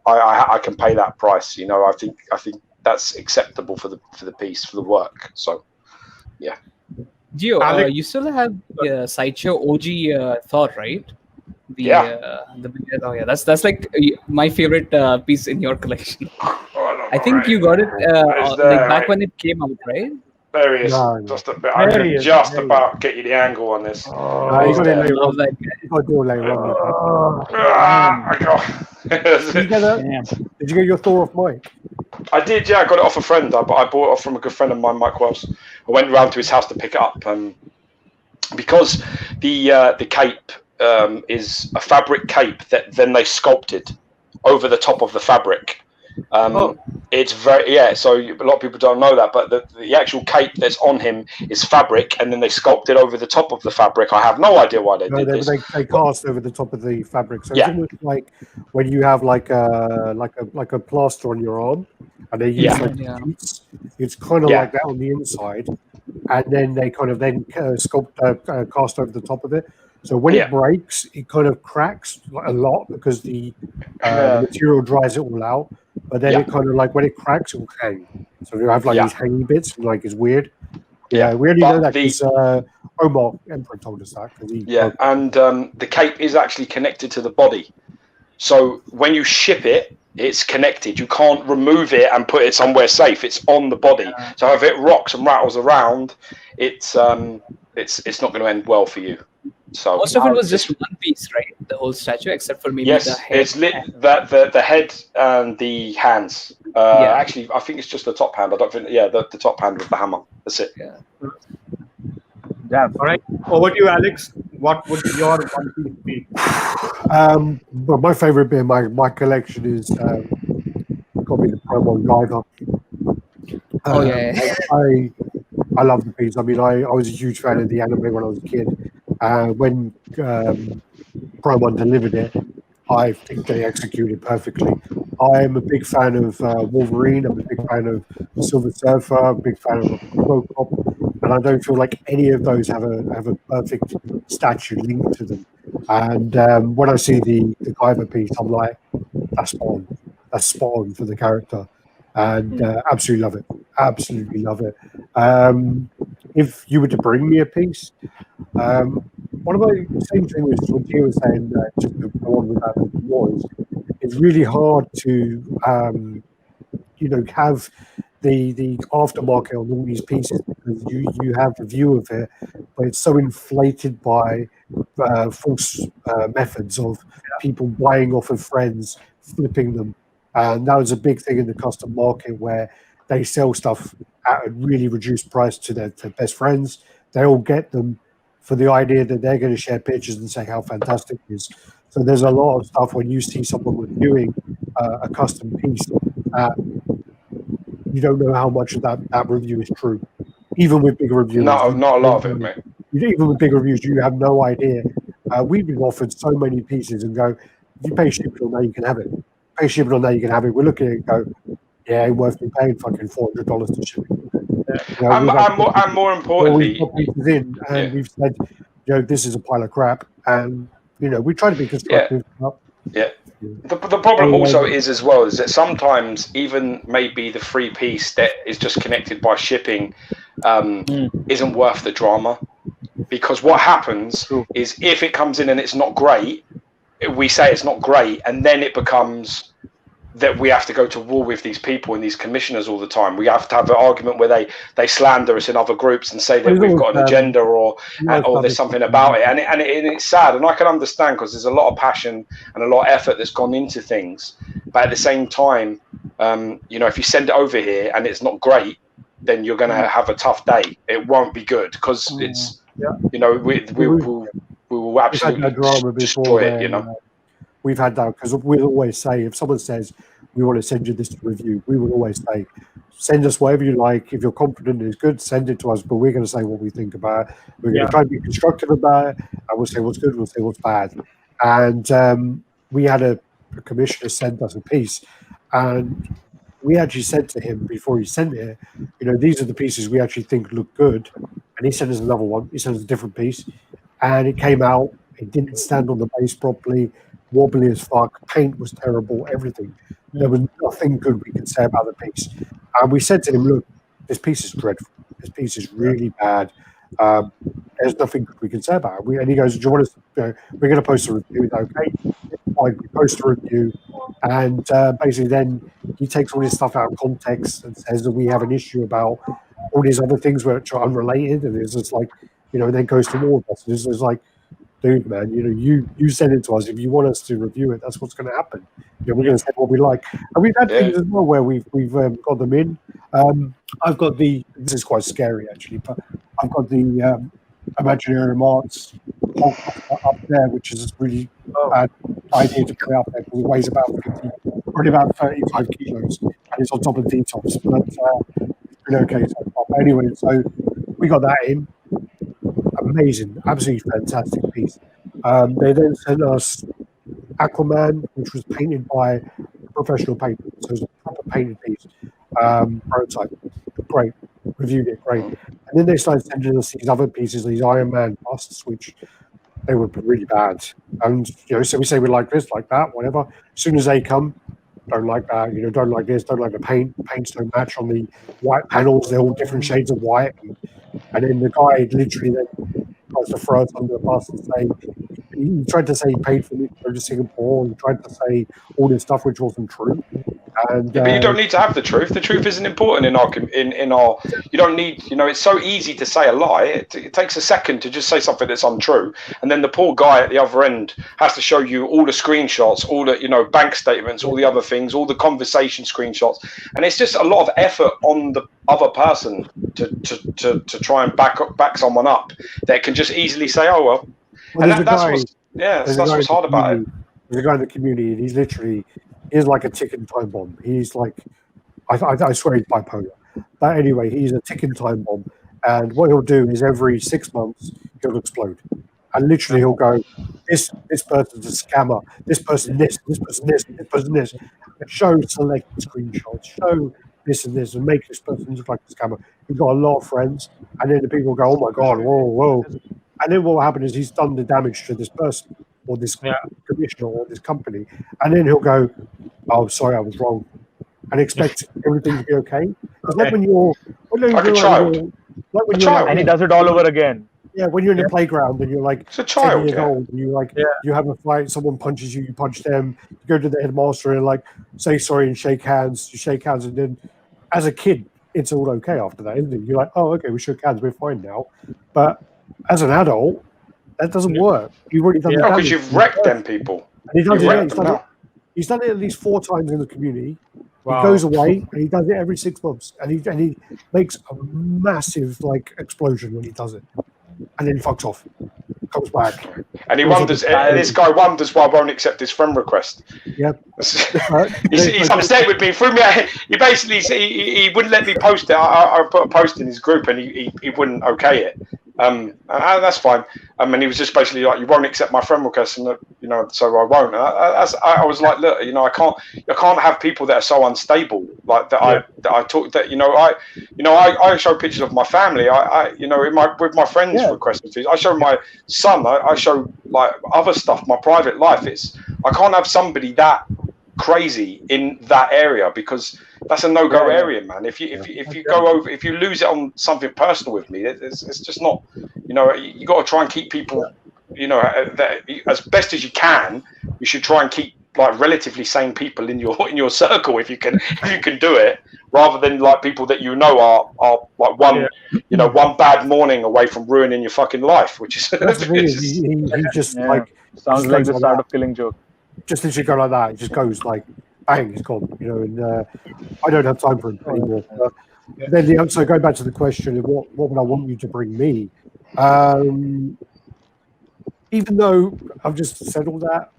S2: I can pay that price. You know, I think that's acceptable for the piece, for the work. So yeah.
S6: Gio, you still have Sideshow OG Thor, right? That's like my favorite piece in your collection. I think you got it like back when it came out, right?
S2: There he is. Just a bit. I can just about get you the angle on this.
S4: You got to do it later on. Did you get your Thor off mic?
S2: I did, yeah. I got it off a friend, but I bought it off from a good friend of mine, Mike Wells. I went round to his house to pick it up, because the cape is a fabric cape that then they sculpted over the top of the fabric. It's very so a lot of people don't know that, but the actual cape that's on him is fabric, and then they sculpted over the top of the fabric. I have no idea why they did this.
S4: They cast over the top of the fabric, so it's almost like when you have like a plaster on your arm, and they use sheets. It's kind of like that on the inside, and then they kind of sculpt cast over the top of it. So when it breaks, it kind of cracks a lot because the material dries it all out. But then it kind of like when it cracks, it will hang. So you have like these hanging bits, like it's weird. Yeah, we only know that because Omar Emperor told us that.
S2: And the cape is actually connected to the body. So when you ship it, it's connected. You can't remove it and put it somewhere safe. It's on the body. So if it rocks and rattles around, it's not going to end well for you. So
S6: most of it was just one piece, right? The whole statue, except for maybe the head.
S2: It's the head and the hands. Actually, I think it's just the top hand. I don't think. Yeah, the top hand with the hammer. That's it.
S5: Yeah.
S1: All right. Over to you, Alex. What would your one piece be?
S4: Well, my favorite bit in my collection is probably the Promo Guyver. I love the piece. I mean, I was a huge fan of the anime when I was a kid. When Prime delivered it, I think they executed perfectly. I am a big fan of Wolverine. I'm a big fan of Silver Surfer. I'm a big fan of Robocop, and I don't feel like any of those have a perfect statue linked to them. And when I see the Guyver piece, I'm like, that's spot on. That's spot on for the character, and absolutely love it. Absolutely love it. If you were to bring me a piece, one of the same thing was what you were saying, just to go on with that was, it's really hard to have the aftermarket on all these pieces because you have the view of it, but it's so inflated by false methods of people buying off of friends, flipping them, and that was a big thing in the custom market where they sell stuff at a really reduced price to their best friends. They all get them for the idea that they're going to share pictures and say how fantastic it is. So there's a lot of stuff when you see someone reviewing a custom piece, you don't know how much of that review is true. Even with bigger reviews.
S2: Not a lot of it, mate.
S4: Even with bigger reviews, you have no idea. We've been offered so many pieces and go, if you pay shipping on that, you can have it. Pay shipping on that, you can have it. We're looking at it and go, yeah, ain't worth me paying fucking $400 to ship it.
S2: And more importantly,
S4: we've said, this is a pile of crap, and we try to be constructive.
S2: The problem also is as well is that sometimes even maybe the free piece that is just connected by shipping isn't worth the drama, because what happens is if it comes in and it's not great, we say it's not great, and then it becomes that we have to go to war with these people and these commissioners all the time. We have to have an argument where they slander us in other groups and say that we've got an agenda or there's something about it. And it's sad. And I can understand because there's a lot of passion and a lot of effort that's gone into things. But at the same time, if you send it over here and it's not great, then you're going to have a tough day. It won't be good because it's, we will absolutely destroy it,
S4: We've had that because we'll always say, if someone says, we want to send you this to review, we will always say, send us whatever you like. If you're confident it's good, send it to us, but we're going to say what we think about it. We're going to try to be constructive about it, and we'll say what's good, we'll say what's bad. And we had a commissioner send us a piece, and we actually said to him before he sent it, these are the pieces we actually think look good. And and he sent us another one. He sent us a different piece, and it came out. It didn't stand on the base properly, wobbly as fuck. Paint was terrible. Everything. There was nothing good we could say about the piece. And we said to him, "Look, this piece is dreadful. This piece is really bad. There's nothing good we can say about it." And he goes, "Do you want us? We're going to post a review." Okay, fine. We post a review, and basically then he takes all this stuff out of context and says that we have an issue about all these other things which are unrelated, and it's just like, and then goes to all of us. And it's like, dude, man, you send it to us. If you want us to review it, that's what's going to happen. We're going to say what we like. And we've had things as well where we've got them in. I've got this is quite scary actually, but I've got the Imaginary Arts up there, which is a really bad idea to put out there because it weighs probably about 35 kilos, and it's on top of detox. But it's been okay so far. But anyway, so we got that in. Amazing, absolutely fantastic piece. They then sent us Aquaman, which was painted by a professional painter, so it was a proper painted piece, prototype. Great, reviewed it, great. And then they started sending us these other pieces, these Iron Man busts, which they were really bad. And so we say we like this, like that, whatever. As soon as they come, don't like that, don't like this, don't like the paint. Paints don't match on the white panels. They're all different shades of white. And then the guy literally then tries to throw us under the bus and say, he tried to say he paid for me to go to Singapore. He tried to say all this stuff which wasn't true. And,
S2: but you don't need to have the truth. The truth isn't important in our. You don't need. It's so easy to say a lie. It takes a second to just say something that's untrue, and then the poor guy at the other end has to show you all the screenshots, all the bank statements, all the other things, all the conversation screenshots, and it's just a lot of effort on the other person to try and back someone up that can just easily say, "Oh well," and that's what's hard about it.
S4: There's a guy in the community, and he's like a ticking time bomb. He's like, I swear he's bipolar. But anyway, he's a ticking time bomb. And what he'll do is every 6 months, he'll explode. And literally he'll go, this person's a scammer. This person this person this person this. And show select screenshots. Show this and this and make this person look like a scammer. He's got a lot of friends. And then the people go, oh my God, whoa. And then what will happen is he's done the damage to this person or this commissioner or this company. And then he'll go, oh, sorry, I was wrong. And expect everything to be okay. It's like when you're
S2: like a child.
S5: And he does it all over again.
S4: Yeah, when you're in the playground and you're like
S2: it's a child,
S4: 10 years old, and you have a fight, someone punches you, you punch them, you go to the headmaster and say sorry and shake hands, you shake hands, and then as a kid, it's all okay after that, isn't it? You're like, oh, okay, we shook hands, we're fine now. But as an adult, that doesn't work. You've already done
S2: because you've wrecked them people.
S4: And he's done it at least 4 times in the community. Wow. He goes away and he does it every 6 months, and he makes a massive explosion when he does it, and then he fucks off, comes back,
S2: and he wonders. This guy wonders why I won't accept his friend request.
S4: Yep.
S2: he's upset with me. He basically he wouldn't let me post it. I put a post in his group, and he wouldn't okay it. And that's fine. And he was just basically like, "You won't accept my friend request," and so I won't. I was like, "Look, I can't have people that are so unstable like that." I talk that I show pictures of my family. With my friends requesting things. I show my son. I show other stuff. My private life. I can't have somebody that crazy in that area because that's a no-go area, man. If you go over, if you lose it on something personal with me, it's just not. You got to try and keep people. That as best as you can. You should try and keep relatively sane people in your circle if you can do it, rather than people that are one bad morning away from ruining your fucking life, which is.
S4: He just
S5: sounds like the start of Killing Joke.
S4: Just literally go like that. It just goes bang, he's gone. And I don't have time for him anymore. Then so going back to the question of what would I want you to bring me? Even though I've just said all that,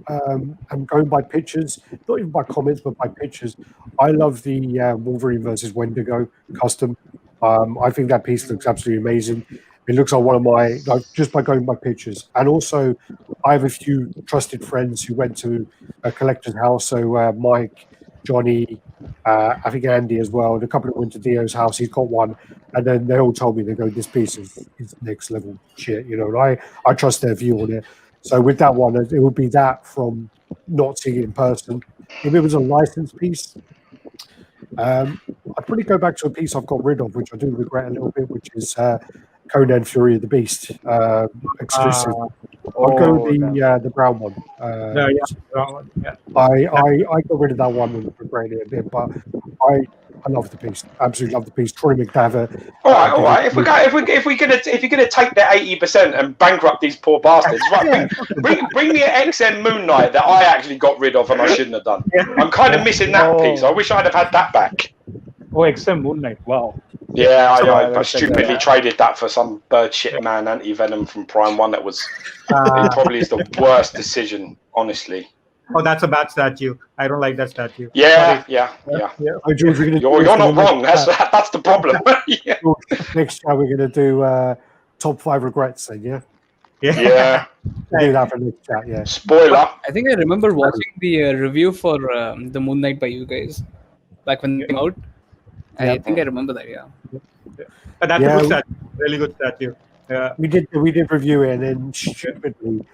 S4: I'm going by pictures, not even by comments, but by pictures. I love the Wolverine versus Wendigo Custom. I think that piece looks absolutely amazing. It looks like one of my, just by going by pictures. And also, I have a few trusted friends who went to a collector's house. So Mike Johnny, I think Andy as well, and a couple of went to Dio's house. He's got one, and then they all told me they go, "This piece is next level shit," you know. And I trust their view on it. So with that one, it would be that from not seeing it in person. If it was a licensed piece, I'd probably go back to a piece I've got rid of, which I do regret a little bit, which is Conan Fury of the Beast exclusive. I'll go with the brown one.
S1: Brown one. Yeah.
S4: I got rid of that one and regretted it a bit, but I love the piece. Absolutely love the piece. Troy McDavid.
S2: All right. If you're gonna take the 80% and bankrupt these poor bastards, right? Bring me an XM Moon Knight that I actually got rid of and I shouldn't have done. I'm kind of missing that piece. I wish I'd have had that back.
S3: Oh, XM Moon Knight. Wow.
S2: Yeah, I stupidly traded that for some bird shit man anti-venom from Prime 1 that was it probably is the worst decision, honestly.
S1: Oh, that's a bad statue. I don't like that statue.
S2: Yeah.
S4: Oh, George,
S2: You're not wrong. That's the problem. Yeah.
S4: Next time we're going to do top 5 regrets then, yeah?
S2: Yeah.
S4: Do that for next chat, yeah.
S2: Spoiler.
S6: I think I remember watching the review for the Moon Knight by you guys back when it came out. I think I remember that. Yeah.
S1: That's a good statue. Really good statue. Yeah.
S4: We did review it, and then stupidly,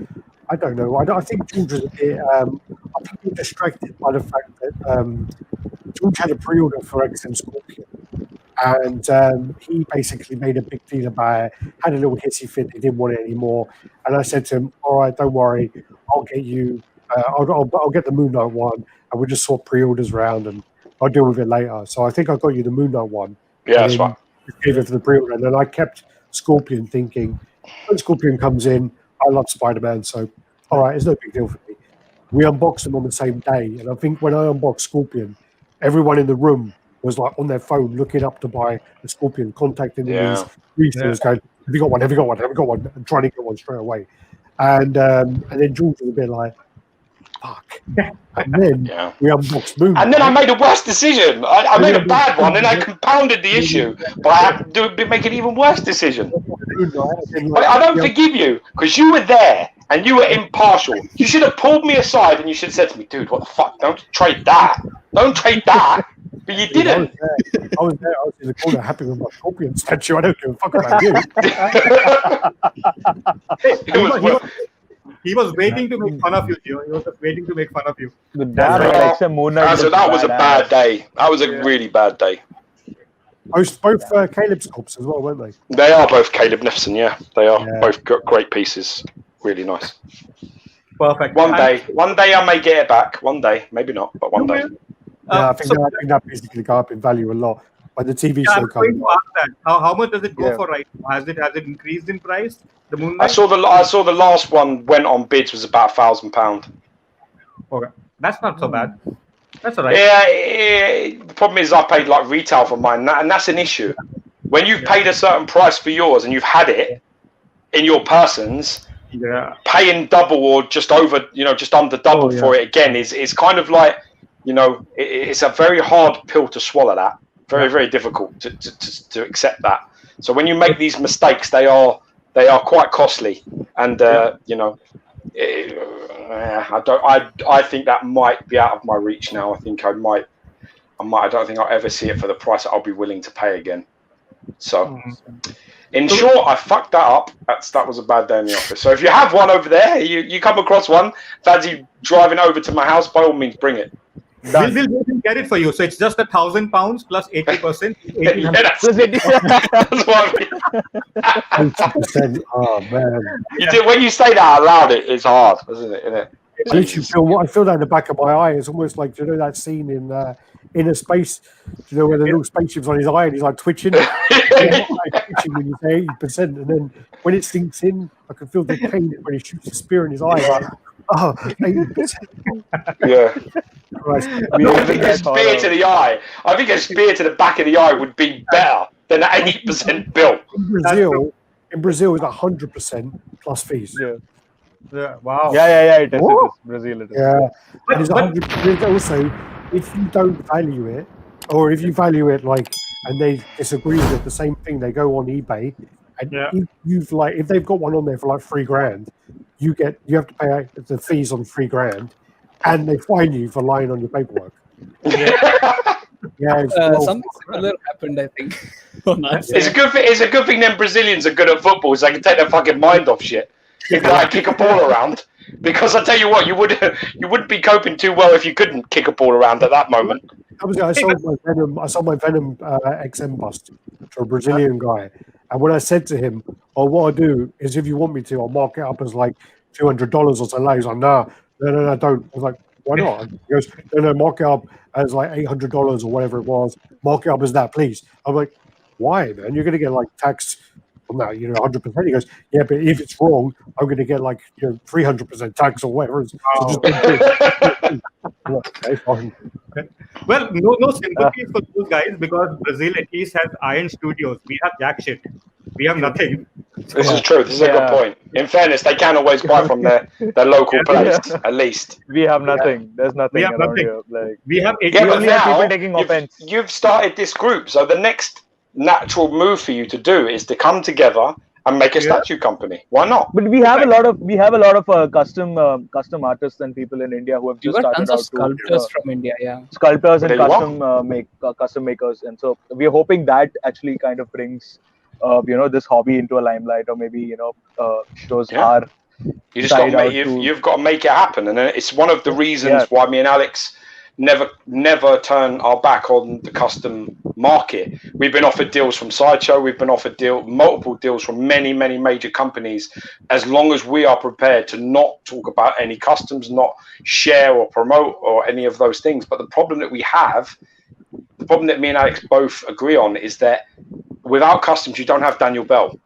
S4: I don't know. I think George was a bit. I think he was distracted by the fact that George had a pre-order for XM Scorpion, and he basically made a big deal about it. Had a little hissy fit. He didn't want it anymore, and I said to him, "All right, don't worry. I'll get you. I'll get the Moon Knight one, and we'll just swap pre-orders around, and I'll deal with it later." So I think I got you the Moon Knight one.
S2: Yeah, that's right.
S4: Gave it for the pre-order, and then I kept Scorpion thinking, when Scorpion comes in, I love Spider-Man, so all right, it's no big deal for me. We unboxed them on the same day, and I think when I unboxed Scorpion, everyone in the room was like on their phone looking up to buy the Scorpion, contacting these retailers, going, "Have you got one? Have you got one? Have you got one?" and trying to get one straight away. And then George was a bit like, "Fuck." And then we unboxed Moon.
S2: And then I made a worse decision. I made a bad one, and I compounded the issue by making an even worse decision. But I don't forgive you, because you were there, and you were impartial. You should have pulled me aside, and you should have said to me, "Dude, what the fuck? Don't trade that. Don't trade that." But you didn't.
S4: I was there. I was in the corner happy with my Scorpion statue. I don't give a fuck about you.
S1: He was waiting to make fun of you, Gio. He was just waiting to make fun of you.
S2: So that was a bad day. That was a really bad day.
S4: Both Caleb sculpts as well, weren't they?
S2: They are both Caleb Nifson, yeah. They are both great pieces. Really nice.
S1: Perfect.
S2: One day I may get it back. One day, maybe not, but one day.
S4: I think that basically go up in value a lot. But the TV show comes.
S1: How much does it go for right now? Has it increased in price? The Moon Knight?
S2: I saw the last one went on bids was about £1,000.
S1: Okay, that's not so bad. That's all right.
S2: Yeah, the problem is I paid like retail for mine, and that's an issue. When you've paid a certain price for yours and you've had it in your persons, paying double or just over, just under double for it again is kind of like, it's a very hard pill to swallow. That very, very difficult to accept that. So when you make these mistakes, they are quite costly, and I think that might be out of my reach now. I think I don't think I'll ever see it for the price that I'll be willing to pay again. So, in short, I fucked that up. That was a bad day in the office. So if you have one over there, you come across one, fancy driving over to my house, by all means, bring it.
S1: We'll get it for you. So it's just £1,000 plus 80%.
S2: That's what I mean.
S4: 80%. Oh man!
S2: When you say that out loud, it's hard, isn't it?
S4: I literally feel that in the back of my eye. It's almost like, that scene in Inner Space, where the little spaceship's on his eye and he's like twitching. Twitching when you say 80%, and then when it sinks in, I can feel the pain when he shoots a spear in his eye. Like, 80%.
S2: Yeah. I think a spear to the eye. I think a spear to the back of the eye would be better than an 80% bill.
S4: In Brazil, it's 100% plus fees.
S1: Yeah. Wow.
S5: Yeah. It is. Brazil. It is.
S4: Yeah. And it's 100%. Also, if you don't value it, or if you value it and they disagree with the same thing, they go on eBay, and if they've got one on there for like $3,000, you have to pay the fees on $3,000, and they fine you for lying on your paperwork. Yeah,
S6: something similar happened, I think.
S2: It's a good thing. It's a good thing them Brazilians are good at football, so they can take their fucking mind off shit. If they kick a ball around, because I tell you what, you wouldn't be coping too well if you couldn't kick a ball around at that moment.
S4: I sold my Venom XM bust to a Brazilian guy, and when I said to him, "Oh, what I do is, if you want me to, I'll mark it up as like $200 or something." He's like, "No, don't." I was like, "Why not?" He goes, "No, mark it up as like $800 or whatever it was. Mark it up as that, please." I'm like, "Why, man? You're going to get like tax on that, 100%." He goes, "Yeah, but if it's wrong, I'm going to get like 300% tax or whatever." So just okay, fine.
S1: Well, no sympathy for those guys, because Brazil at least has Iron Studios. We have jack shit. We have nothing.
S2: This is true. This is a good point. In fairness, they can always buy from their local place, at least.
S5: We have nothing. There's nothing
S1: We have
S5: around
S1: nothing.
S5: here. Like,
S1: We have
S2: Yeah, but
S5: only have people
S2: now
S5: taking offense.
S2: you've started this group, so the next natural move for you to do is to come together and make a statue company. Why not?
S5: But we have a lot of custom artists and people in India who have just started
S6: tons
S5: out
S6: of sculptors from India,
S5: sculptors and
S2: There you
S5: custom makers, and so we're hoping that actually kind of brings this hobby into a limelight, or maybe shows our.
S2: You just got to you've got to make it happen, and it's one of the reasons why me and Alex never turn our back on the custom market. We've been offered deals from Sideshow. We've been offered multiple deals from many major companies. As long as we are prepared to not talk about any customs, not share or promote or any of those things. But the problem that we have, the problem that me and Alex both agree on, is that without customs, you don't have Daniel Bell.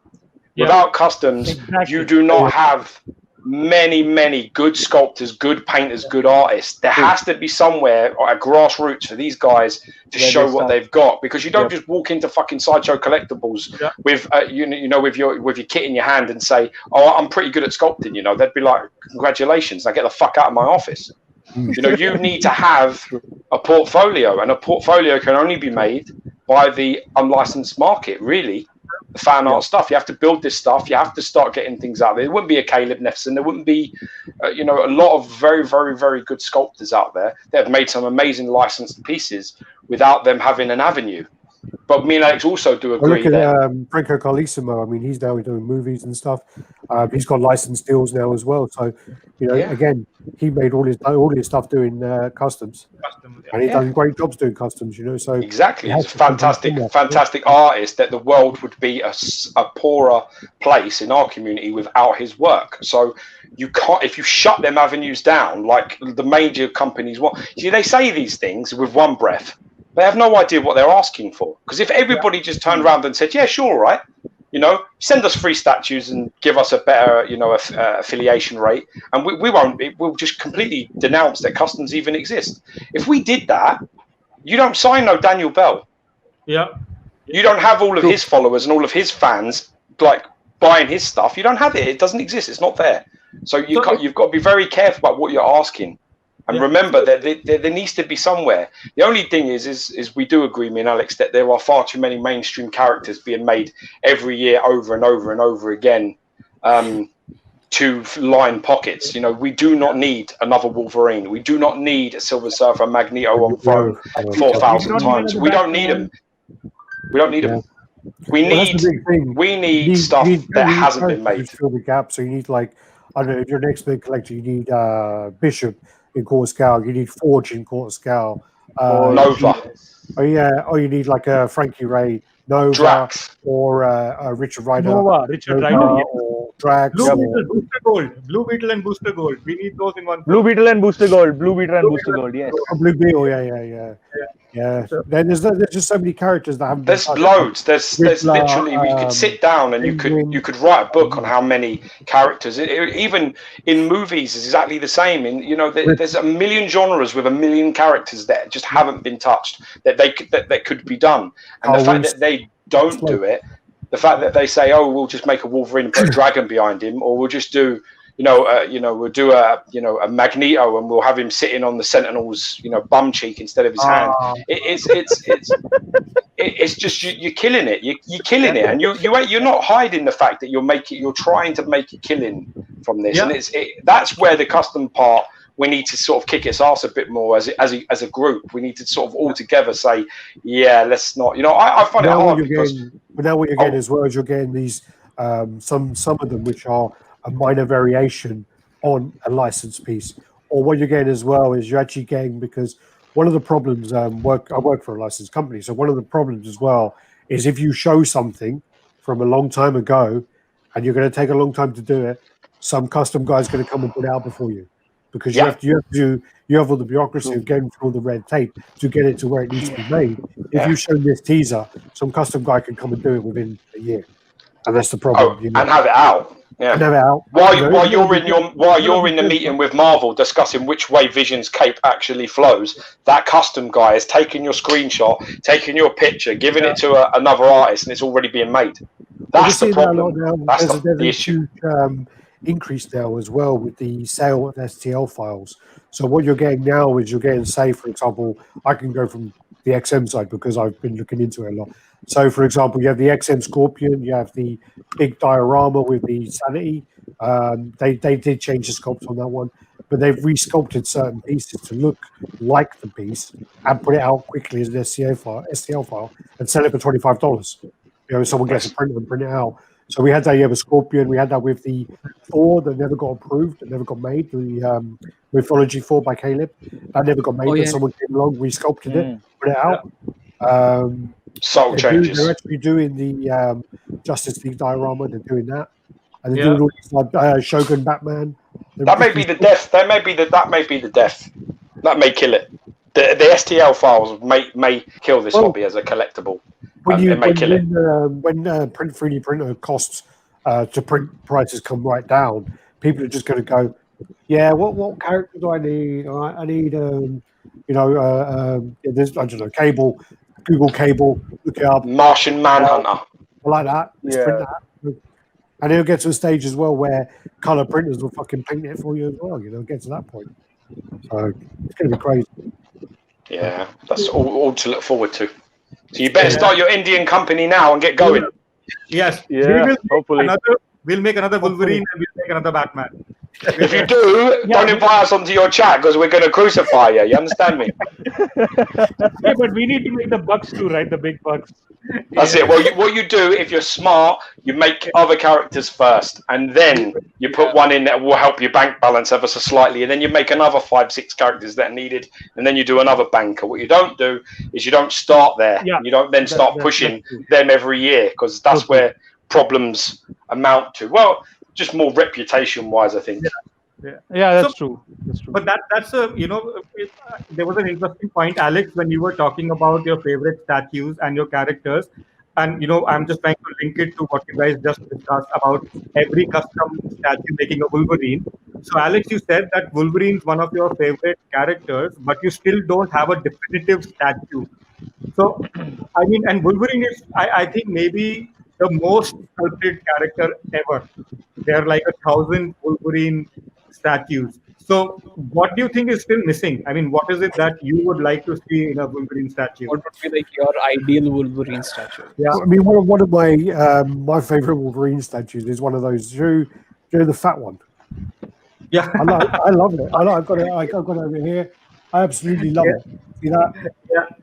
S2: Without customs, you do not have many good sculptors, good painters, good artists. There has to be somewhere at grassroots for these guys to show what they've got, because you don't just walk into fucking Sideshow Collectibles with with your kit in your hand and say, "Oh, I'm pretty good at sculpting." They'd be like, "Congratulations, now get the fuck out of my office." You need to have a portfolio, and a portfolio can only be made by the unlicensed market, really. The fan art stuff. You have to build this stuff. You have to start getting things out there. There wouldn't be a Caleb Nefson. There wouldn't be, a lot of very good sculptors out there that have made some amazing licensed pieces without them having an avenue. But me and Alex also do agree
S4: look at
S2: that
S4: Franco Carlissimo. I mean, he's now doing movies and stuff. He's got licensed deals now as well. So, again, he made all his stuff doing customs, and he's done great jobs doing customs. So
S2: exactly, he's a fantastic artist. That the world would be a poorer place in our community without his work. So you can't, if you shut them avenues down, like the major companies want. See, they say these things with one breath. They have no idea what they're asking for. Because if everybody just turned around and said, "Yeah, sure, right, send us free statues and give us a better, affiliation rate," and we won't. We'll just completely denounce that customs even exist. If we did that, you don't sign no Daniel Bell.
S1: Yeah.
S2: You don't have all of his followers and all of his fans like buying his stuff. You don't have it. It doesn't exist. It's not there. So you've got to be very careful about what you're asking. And remember that there needs to be somewhere. The only thing is we do agree, me and Alex, that there are far too many mainstream characters being made every year over and over and over again to line pockets. We do not need another Wolverine. We do not need a Silver Surfer, Magneto on throne 4,000 times. We don't need them. We don't need them. We need stuff that hasn't been made.
S4: Fill the gap. So you need, like, I don't know, if you're an X-Men collector, you need Bishop in quarter scale. You need Forge in quarter scale.
S2: Nova.
S4: You need like a Frankie Ray, Nova,
S2: Drax,
S4: or Richard Rider.
S3: Nova, Richard Rider,
S4: or Drax.
S1: Blue Beetle, Booster Gold. Blue Beetle and Booster Gold. We need those in one.
S5: Blue Beetle and Booster Gold. Blue Beetle and Booster Gold. Yes.
S4: Blue Beetle. Yeah. Then there's just so many characters that haven't.
S2: There's loads. There's literally we could sit down and you could write a book on how many characters. Even in movies, is exactly the same. There's a million genres with a million characters that just haven't been touched. That could be done. And the fact that they don't do it, the fact that they say, "Oh, we'll just make a Wolverine and put a dragon behind him," or we'll just do. We'll do a Magneto and we'll have him sitting on the Sentinel's, bum cheek instead of his hand. It's just you're killing it. You're killing it, and you're not hiding the fact that you're trying to make a killing from this, and that's where the custom part we need to sort of kick its ass a bit more as a group. We need to sort of all together say, yeah, let's not. I find it hard
S4: but now what you're getting as well is you're getting these some of them which are a minor variation on a licensed piece, or what you're getting as well is you're actually getting, because one of the problems I work for a licensed company, so one of the problems as well is if you show something from a long time ago and you're going to take a long time to do it, some custom guy's going to come and put it out before you, because you have all the bureaucracy of getting through all the red tape to get it to where it needs to be made. If you show this teaser, some custom guy can come and do it within a year, and that's the problem.
S2: And have it out. Yeah. While you're in the meeting with Marvel discussing which way Vision's cape actually flows, that custom guy is taking your screenshot, taking your picture, giving it to another artist, and it's already being made. That's the problem. That's the issue.
S4: Increase now as well with the sale of STL files. So what you're getting now is you're getting, say, for example, I can go from the XM side because I've been looking into it a lot. So, for example, you have the XM Scorpion, you have the big diorama with the Sanity. They did change the sculpt on that one, but they've resculpted certain pieces to look like the piece and put it out quickly as an STL file and sell it for $25. Someone gets a printer and print it out. So we had that with Scorpion. We had that with the Thor that never got approved, that never got made. The Mythology Thor by Caleb that never got made. But someone came along, resculpted it, put it out.
S2: Soul changes.
S4: They're actually doing the Justice League diorama. They're doing that, and they're doing all these, like Shogun Batman.
S2: That may be the death. That may be the death. That may kill it. The STL files may kill this hobby as a collectible.
S4: When 3D printer costs to print prices come right down, people are just going to go, yeah, what character do I need? I need there's, I don't know, Cable, Google Cable, look it up,
S2: Martian Manhunter,
S4: like that. Print that. And it'll get to a stage as well where color printers will fucking paint it for you as well. Get to that point. So it's going to be crazy.
S2: Yeah, that's all to look forward to. So you better start your Indian company now and get going.
S1: Yes.
S5: Yeah, hopefully.
S1: We'll make another Wolverine and we'll make another Batman.
S2: If you do, don't invite us onto your chat because we're going to crucify you. You understand me?
S3: Yeah, but we need to make the bucks too, right? The big bucks.
S2: That's it. Well, what you do, if you're smart, you make other characters first, and then you put one in that will help your bank balance ever so slightly, and then you make another 5-6 characters that are needed, and then you do another banker. What you don't do is you don't start there.
S3: Yeah.
S2: You don't then start pushing them every year, because that's where problems amount to. Well, just more reputation-wise, I think.
S3: Yeah, that's true. That's true.
S1: But that's there was an interesting point, Alex, when you were talking about your favorite statues and your characters, and I'm just trying to link it to what you guys just discussed about every custom statue making a Wolverine. So, Alex, you said that Wolverine is one of your favorite characters, but you still don't have a definitive statue. So, I mean, and Wolverine is, I think, maybe the most sculpted character ever. There are like 1,000 Wolverine statues. So, what do you think is still missing? I mean, what is it that you would like to see in a Wolverine statue?
S6: What would be like your ideal Wolverine statue?
S4: Yeah, I mean, one of my my favorite Wolverine statues is one of those. The fat one.
S1: Yeah,
S4: I love it. I've got it over here. I absolutely love it. See that?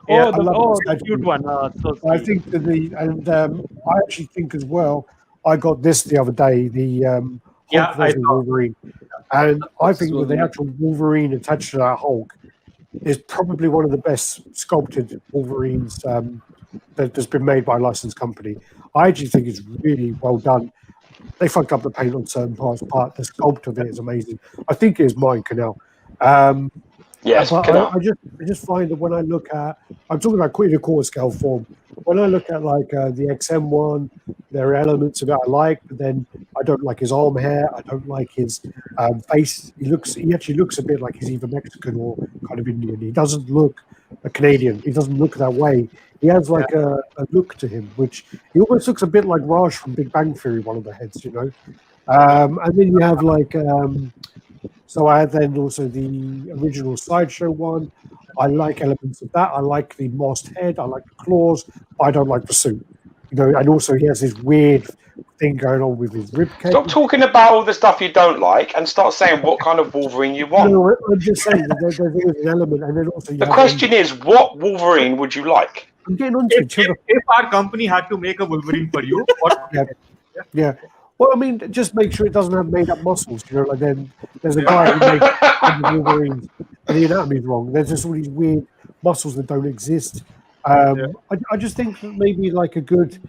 S1: Yeah.
S3: The cute one. So
S4: I think I actually think as well. I got this the other day. The Hulk versus Wolverine, and I think that the actual Wolverine attached to that Hulk is probably one of the best sculpted Wolverines that's been made by a licensed company. I actually think it's really well done. They fucked up the paint on certain parts, but the sculpt of it is amazing. I think it is mine, Canal.
S2: Yes,
S4: but I just find that when I look at, I'm talking about in a quarter scale form. When I look at like the XM one, there are elements of it I like, but then I don't like his arm hair. I don't like his face. He actually looks a bit like he's either Mexican or kind of Indian. He doesn't look a Canadian. He doesn't look that way. He has like a look to him, which he almost looks a bit like Raj from Big Bang Theory, one of the heads, And then you have like. So I had then also the original Sideshow one. I like elements of that. I like the masked head. I like the claws. I don't like the suit. And also he has this weird thing going on with his ribcage.
S2: Stop talking about all the stuff you don't like and start saying what kind of Wolverine you want.
S4: No, I'm just saying that there's an element, and then also
S2: The question is, what Wolverine would you like?
S4: I'm getting on to it.
S1: If our company had to make a Wolverine for you, what?
S4: Yeah. Well, I mean, just make sure it doesn't have made-up muscles. You know, like then there's a guy who makes Wolverines, and the anatomy's wrong. There's just all these weird muscles that don't exist. I just think that maybe like a good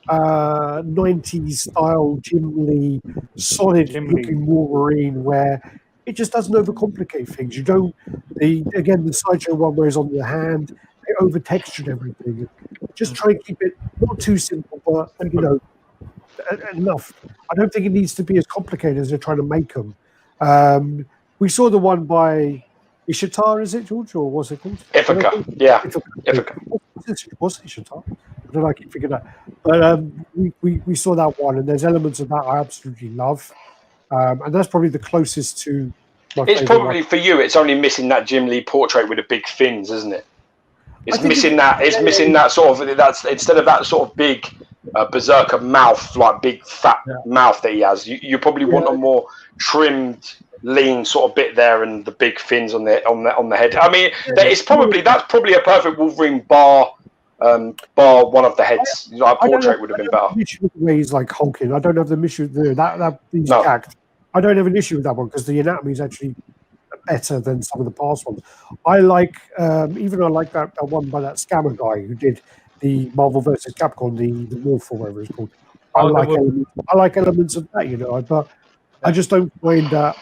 S4: 90s style Jim Lee, solid looking Wolverine where it just doesn't overcomplicate things. You don't, the Sideshow one where he's on your hand, they over textured everything. Just try and keep it not too simple, but you know, enough. I don't think it needs to be as complicated as they're trying to make them. We saw the one by Ishtar, is it, George, or what's it called?
S2: Ithaca, yeah. Ithaca.
S4: Was it Ishtar? I don't know, I keep figuring that. But we saw that one, and there's elements of that I absolutely love. And that's probably the closest to my
S2: It's
S4: favorite
S2: probably
S4: one.
S2: for you. It's only missing that Jim Lee portrait with the big fins, isn't it? It's missing that. It's missing that sort of. That's instead of that sort of big berserker mouth, like big fat mouth that he has. You probably want a more trimmed, lean sort of bit there, and the big fins on the head. I mean, that's probably a perfect Wolverine bar one of the heads. Like a portrait would have been better.
S4: The way he's like hulking. I don't have the issue with that he's jacked. I don't have an issue with that one because the anatomy is actually better than some of the past ones. I like that one by that scammer guy who did the Marvel vs. Capcom, the Wolf or whatever it's called. I like elements of that, you know, but I just don't find that,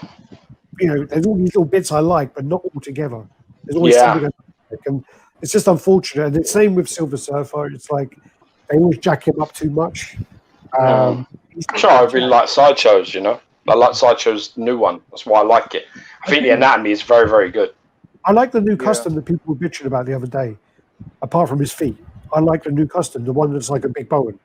S4: you know, there's all these little bits I like, but not all together. There's always something I like, and it's just unfortunate. And the same with Silver Surfer. It's like they always jack him up too much.
S2: I really like Sideshows, you know. I like Sideshow's new one. That's why I like it. I think the anatomy is very, very good.
S4: I like the new custom that people were bitching about the other day, apart from his feet. I like the new custom, the one that's like a big Bowen.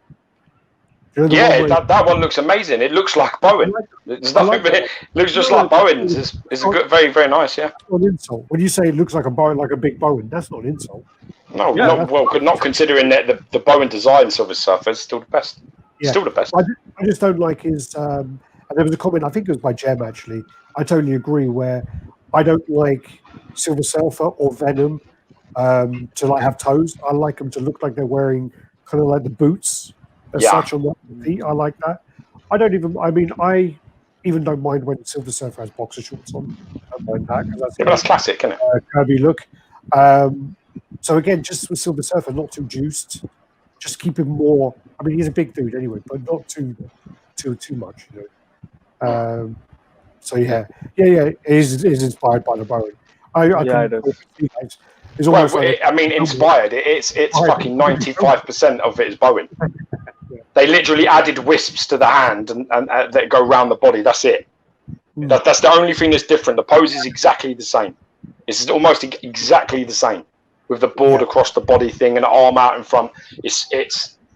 S4: You know,
S2: that one looks amazing. It looks like Bowen. There's nothing, it looks just like Bowen's. It's a good, very, very nice. Yeah.
S4: That's not an insult. When you say it looks like a Bowen, like a big Bowen, that's not an insult.
S2: No, not considering that the Bowen design Silver Surfer is still the best.
S4: Yeah.
S2: Still the best.
S4: I just don't like his. And there was a comment, I think it was by Jem actually. I totally agree. Where I don't like Silver Surfer or Venom to like have toes. I like them to look like they're wearing kind of like the boots as such on the feet. I like that. I even don't mind when Silver Surfer has boxer shorts on. I don't mind that because
S2: that's classic, isn't it?
S4: Kirby look. So again, just with Silver Surfer, not too juiced. Just keep him more. I mean, he's a big dude anyway, but not too much. You know. So yeah, it is inspired by the Bowen.
S2: Inspired. It's fucking 95% of it is Bowen. They literally added wisps to the hand and that go around the body. That's it. That's the only thing that's different. The pose is exactly the same. It's almost exactly the same with the board across the body thing and the arm out in front. It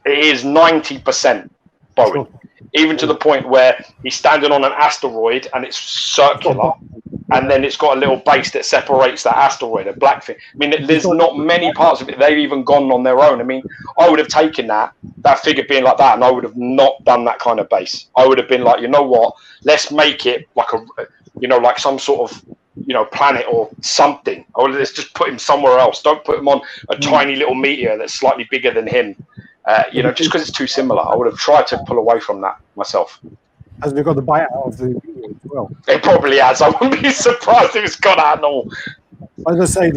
S2: is 90% Bowen. Sure. Even to the point where he's standing on an asteroid and it's circular, and then it's got a little base that separates that asteroid, a black thing. I mean, there's not many parts of it they've even gone on their own. I mean, I would have taken that figure being like that, and I would have not done that kind of base. I would have been like, you know what? Let's make it like like some sort of, planet or something. Or let's just put him somewhere else. Don't put him on a tiny little meteor that's slightly bigger than him. Just because it's too similar. I would have tried to pull away from that myself.
S4: Has it got the bite out of the video as well?
S2: It probably has. I wouldn't be surprised if it's got out and all.
S4: I was going to say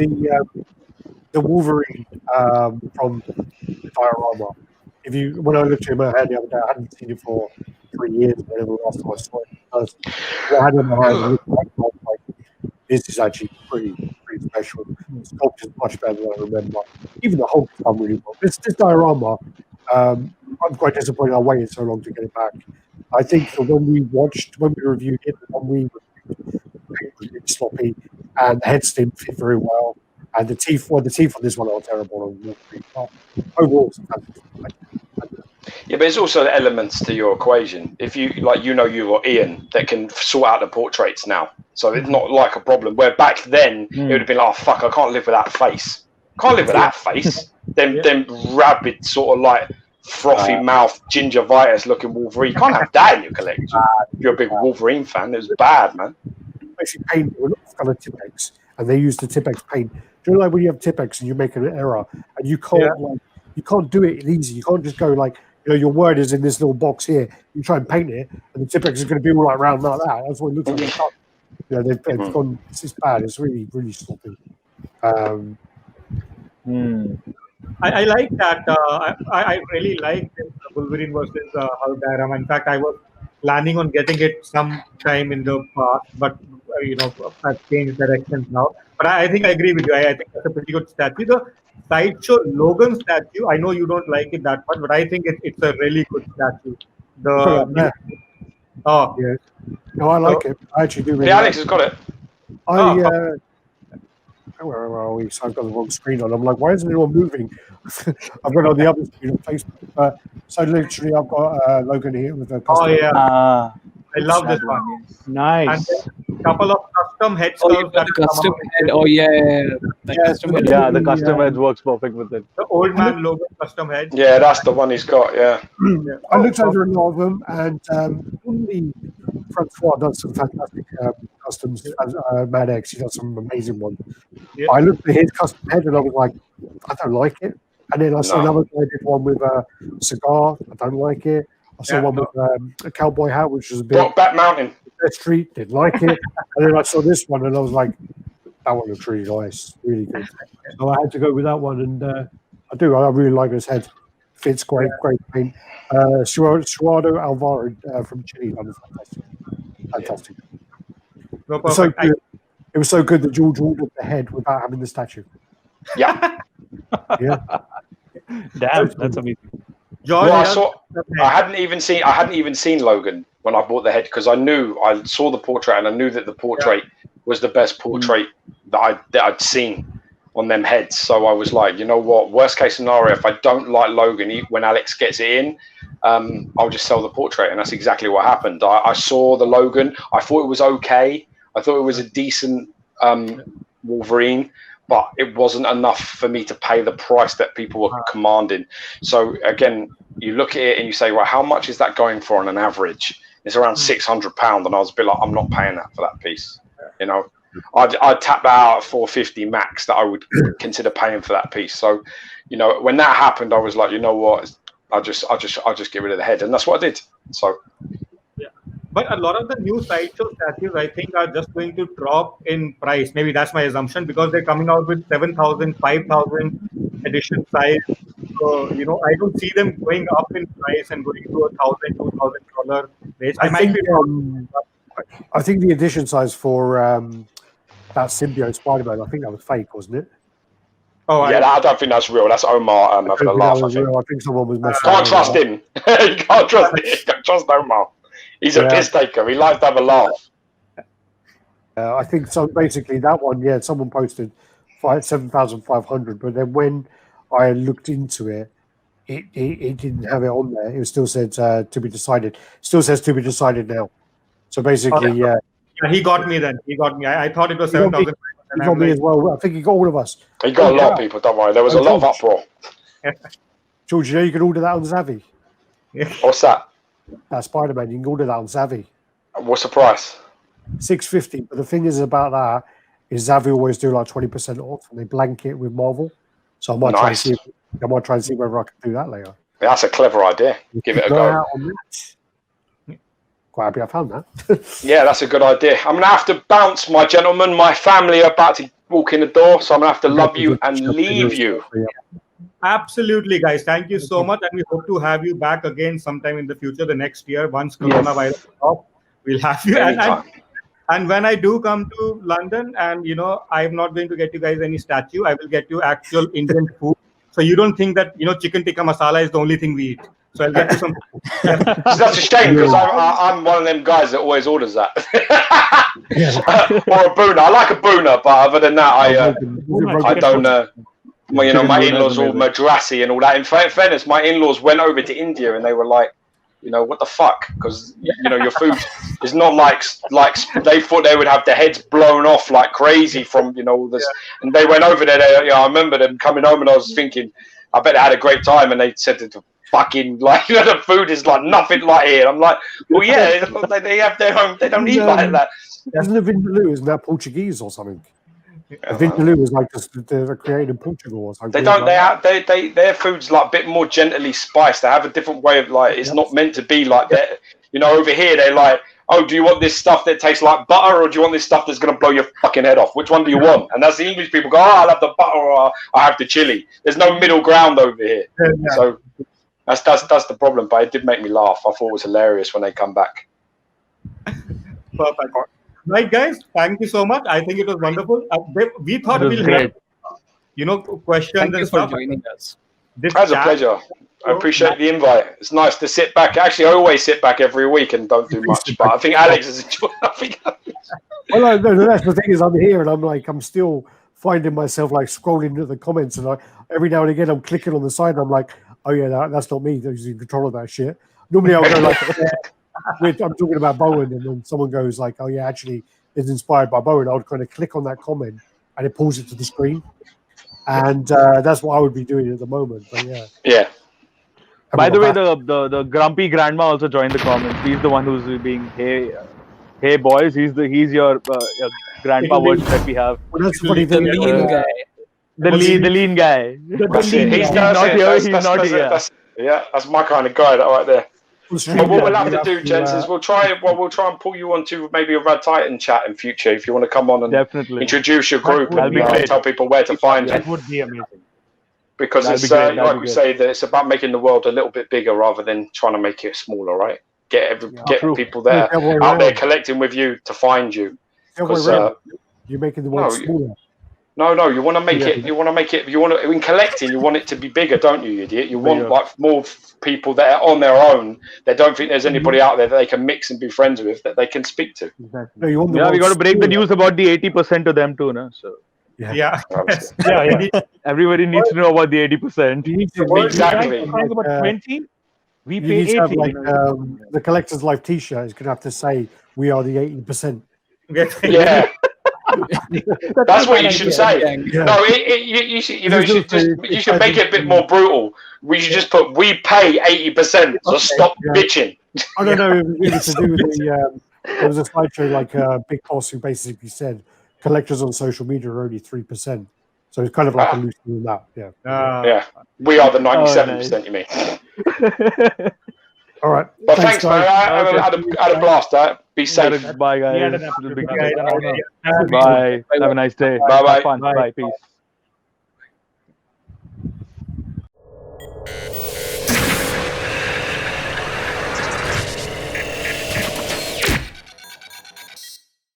S4: the Wolverine from the diorama. When I looked at him, I had the other day. I hadn't seen it for 3 years. Whatever the last time I saw it, I had it in my eyes. Like, this is actually pretty special. The sculpt is much better than I remember. Even the Hulk is done really well. This diorama, I'm quite disappointed I waited so long to get it back. I think that when we reviewed it, it was really sloppy, and the heads didn't fit very well, and the teeth on this one are terrible. Overall, it's fantastic.
S2: Yeah, but there's also elements to your equation. If you've got Ian that can sort out the portraits now, so it's not like a problem. Where back then it would have been like, oh, fuck, I can't live with that face. Can't live with that face. Them rabid sort of like frothy mouth, gingivitis looking Wolverine. You can't have that in your collection. If you're a big Wolverine fan, it was bad, man.
S4: Basically, paint with colour Tipex, and they use the Tipex paint. Do you know, like when you have Tipex and you make an error and you can't do it easy. You can't just go like, your word is in this little box here. You try and paint it, and the Tipex is going to be all like round like that. That's what it looks like. They've gone. It's bad. It's really, really sloppy.
S1: I like that. I really like this Wolverine versus Hulk diorama. In fact, I was planning on getting it sometime in the past, but I've changed directions now. But I think I agree with you. I think that's a pretty good statue. The Sideshow Logan statue, I know you don't like it that much, but I think it's a really good statue.
S4: Yeah. No, I like it. I actually do. Really
S2: Alex has got it.
S4: Where are we? So I've got the wrong screen on. I'm like, why isn't anyone moving? I've got it on the other screen on Facebook. So literally, I've got Logan here with a custom.
S1: Oh yeah, I love this one.
S3: Nice.
S1: And a couple of custom heads.
S6: The custom head. Oh yeah. The custom head.
S5: Yeah, the custom head works perfect with it.
S1: The old man Logan custom head.
S2: Yeah, that's the one he's got. Yeah.
S4: I looked over a lot of them, and the Francois does some fantastic customs. Mad X, he does some amazing ones.
S1: Yeah.
S4: I looked at his custom head, and I was like, I don't like it. And then I saw another guy did one with a cigar. I don't like it. I saw one with a cowboy hat, which was a bit
S2: Back Mountain.
S4: Street, didn't like it. And then I saw this one, and I was like, that one looks really nice, really good. So I had to go with that one, and I really like his head. Fits great paint. Suardo Alvaro from Chile, that was fantastic. It was so good that George ordered the head without having the statue.
S2: Yeah.
S4: Yeah.
S3: Damn, that's amazing.
S2: Well, I hadn't even seen Logan when I bought the head, because I saw the portrait and I knew that the portrait was the best portrait that I'd seen on them heads. So I was like, you know what? Worst case scenario, if I don't like Logan when Alex gets it in, I'll just sell the portrait, and that's exactly what happened. I saw the Logan. I thought it was okay. I thought it was a decent Wolverine, but it wasn't enough for me to pay the price that people were commanding. So again, you look at it and you say, well, how much is that going for on an average? It's around £600, and I was a bit like, I'm not paying that for that piece. I'd tap that out at 450 max that I would consider paying for that piece. So, when that happened, I was like, you know what, I'll just get rid of the head, and that's what I did. So.
S1: But a lot of the new Sideshow statues, I think, are just going to drop in price. Maybe that's my assumption, because they're coming out with 7,000, 5,000 edition size. So, I don't see them going up in price and going to $1,000, $2,000 range. I might be wrong.
S4: I think the edition size for that symbiote Spider-Man, I think that was fake, wasn't it?
S1: Oh,
S2: yeah, I don't think that's real. That's Omar having a laugh. I
S4: think someone was messing
S2: Can't trust him. You can't trust him. You can't trust Omar. He's a piss taker. He likes to have a laugh.
S4: I think so. Basically, that one, someone posted 7,500, but then when I looked into it, it didn't have it on there. It still said to be decided. Still says to be decided now. So basically,
S1: he got me then. He got me. I thought it was 7,000.
S4: He got me as well. I think he got all of us.
S2: He got a lot of people. Don't worry. There was a lot of uproar.
S4: George, you can order that on Zavvi.
S2: What's that?
S4: That Spider-Man, you can order that on Zavvi.
S2: What's the price?
S4: $650. But the thing is about that is Zavvi always do like 20% off, and they blanket with Marvel. So I might try and see whether I can do that later.
S2: Yeah, that's a clever idea. Give it a go.
S4: Quite happy I found that.
S2: Yeah, that's a good idea. I'm gonna have to bounce, my gentlemen. My family are about to walk in the door, so I'm gonna have to love you and leave you.
S1: Absolutely, guys. Thank you so much, and we hope to have you back again sometime in the future, the next year, once coronavirus stops. We'll have you. And when I do come to London, and I'm not going to get you guys any statue, I will get you actual Indian food. So you don't think that chicken tikka masala is the only thing we eat. So I'll get you some.
S2: That's a shame, because I'm one of them guys that always orders that. Or a boona. I like a boona, but other than that, I don't. My in-laws are all Madrasi and all that. In fairness, my in-laws went over to India and they were like, what the fuck? Because your food is not like they thought they would have the heads blown off like crazy from all this. And they went over there. I remember them coming home, and I was thinking, I bet they had a great time. And they said that fucking like the food is like nothing like here. I'm like, well, yeah, they have their own. They don't eat like that.
S4: Isn't the Vindaloo, isn't that Portuguese or something? Vindaloo is like they're created in Portugal or something.
S2: They don't. Their food's like a bit more gently spiced. They have a different way of like. It's not meant to be like that. Over here they're like, oh, do you want this stuff that tastes like butter, or do you want this stuff that's gonna blow your fucking head off? Which one do you want? And that's the English people go, oh, I'll have the butter, or I have the chili. There's no middle ground over here. Yeah. So that's the problem. But it did make me laugh. I thought it was hilarious when they come back.
S1: Perfect. Right, guys. Thank you so much. I think it was wonderful. We thought we'll have, questions
S6: Thank
S1: and
S6: you
S1: stuff.
S6: for joining us.
S2: That's a pleasure. I appreciate the invite. It's nice to sit back. Actually, I always sit back every week and don't do much. But I think Alex has enjoyed.
S4: Well, no, that's the thing is I'm here and I'm still finding myself like scrolling into the comments and every now and again I'm clicking on the side and I'm like, oh yeah, that's not me. Who's in control of that shit. Normally I'll go like, I'm talking about Bowen and then someone goes like, oh yeah, actually it's inspired by Bowen. I would kind of click on that comment and it pulls it to the screen. And that's what I would be doing at the moment. But yeah.
S2: Yeah.
S5: By the way, the grumpy grandma also joined the comments. He's the one who's being hey boys. He's your grandpa version that we have.
S4: Well, that's funny. The
S6: lean guy.
S5: The lean guy. He's not here.
S2: Yeah, that's my kind of guy right there. But what we'll have to do, gents, is we'll try and pull you onto maybe a RaddTitan chat in future if you want to come on and introduce your group and tell people where to find you.
S3: That would be amazing.
S2: Because it's like we say, that it's about making the world a little bit bigger rather than trying to make it smaller, right? Get people there out there collecting with you to find you.
S4: You're making the world smaller.
S2: No, you want to make it. You want to make it. You want to in collecting. You want it to be bigger, don't you, idiot? You want like more people that are on their own. That don't think there's anybody out there that they can mix and be friends with that they can speak to.
S4: Exactly. No,
S5: we got to break the news about the 80% to them too, no? So.
S1: Yeah.
S5: Everybody needs to know about the 80%.
S2: Exactly.
S3: About 20. We
S4: you
S3: pay
S4: need
S3: 80.
S4: to have like the Collector's Life T-shirt is going to have to say we are the 80%.
S2: Yeah. That's what you should say. Yeah. No, you should make it a bit more brutal. We should just put we pay 80%. So stop bitching.
S4: I don't know if it's to do with the. There was a slideshow like Big Boss who basically said collectors on social media are only 3%. So it's kind of like a loose than that. Yeah.
S2: Yeah. We are the 97%. You mean?
S4: All right.
S2: Well, thanks man. I had a blast. Be safe.
S5: Bye, guys. Bye. Have a nice day.
S2: Bye.
S5: Fun. Bye. Peace.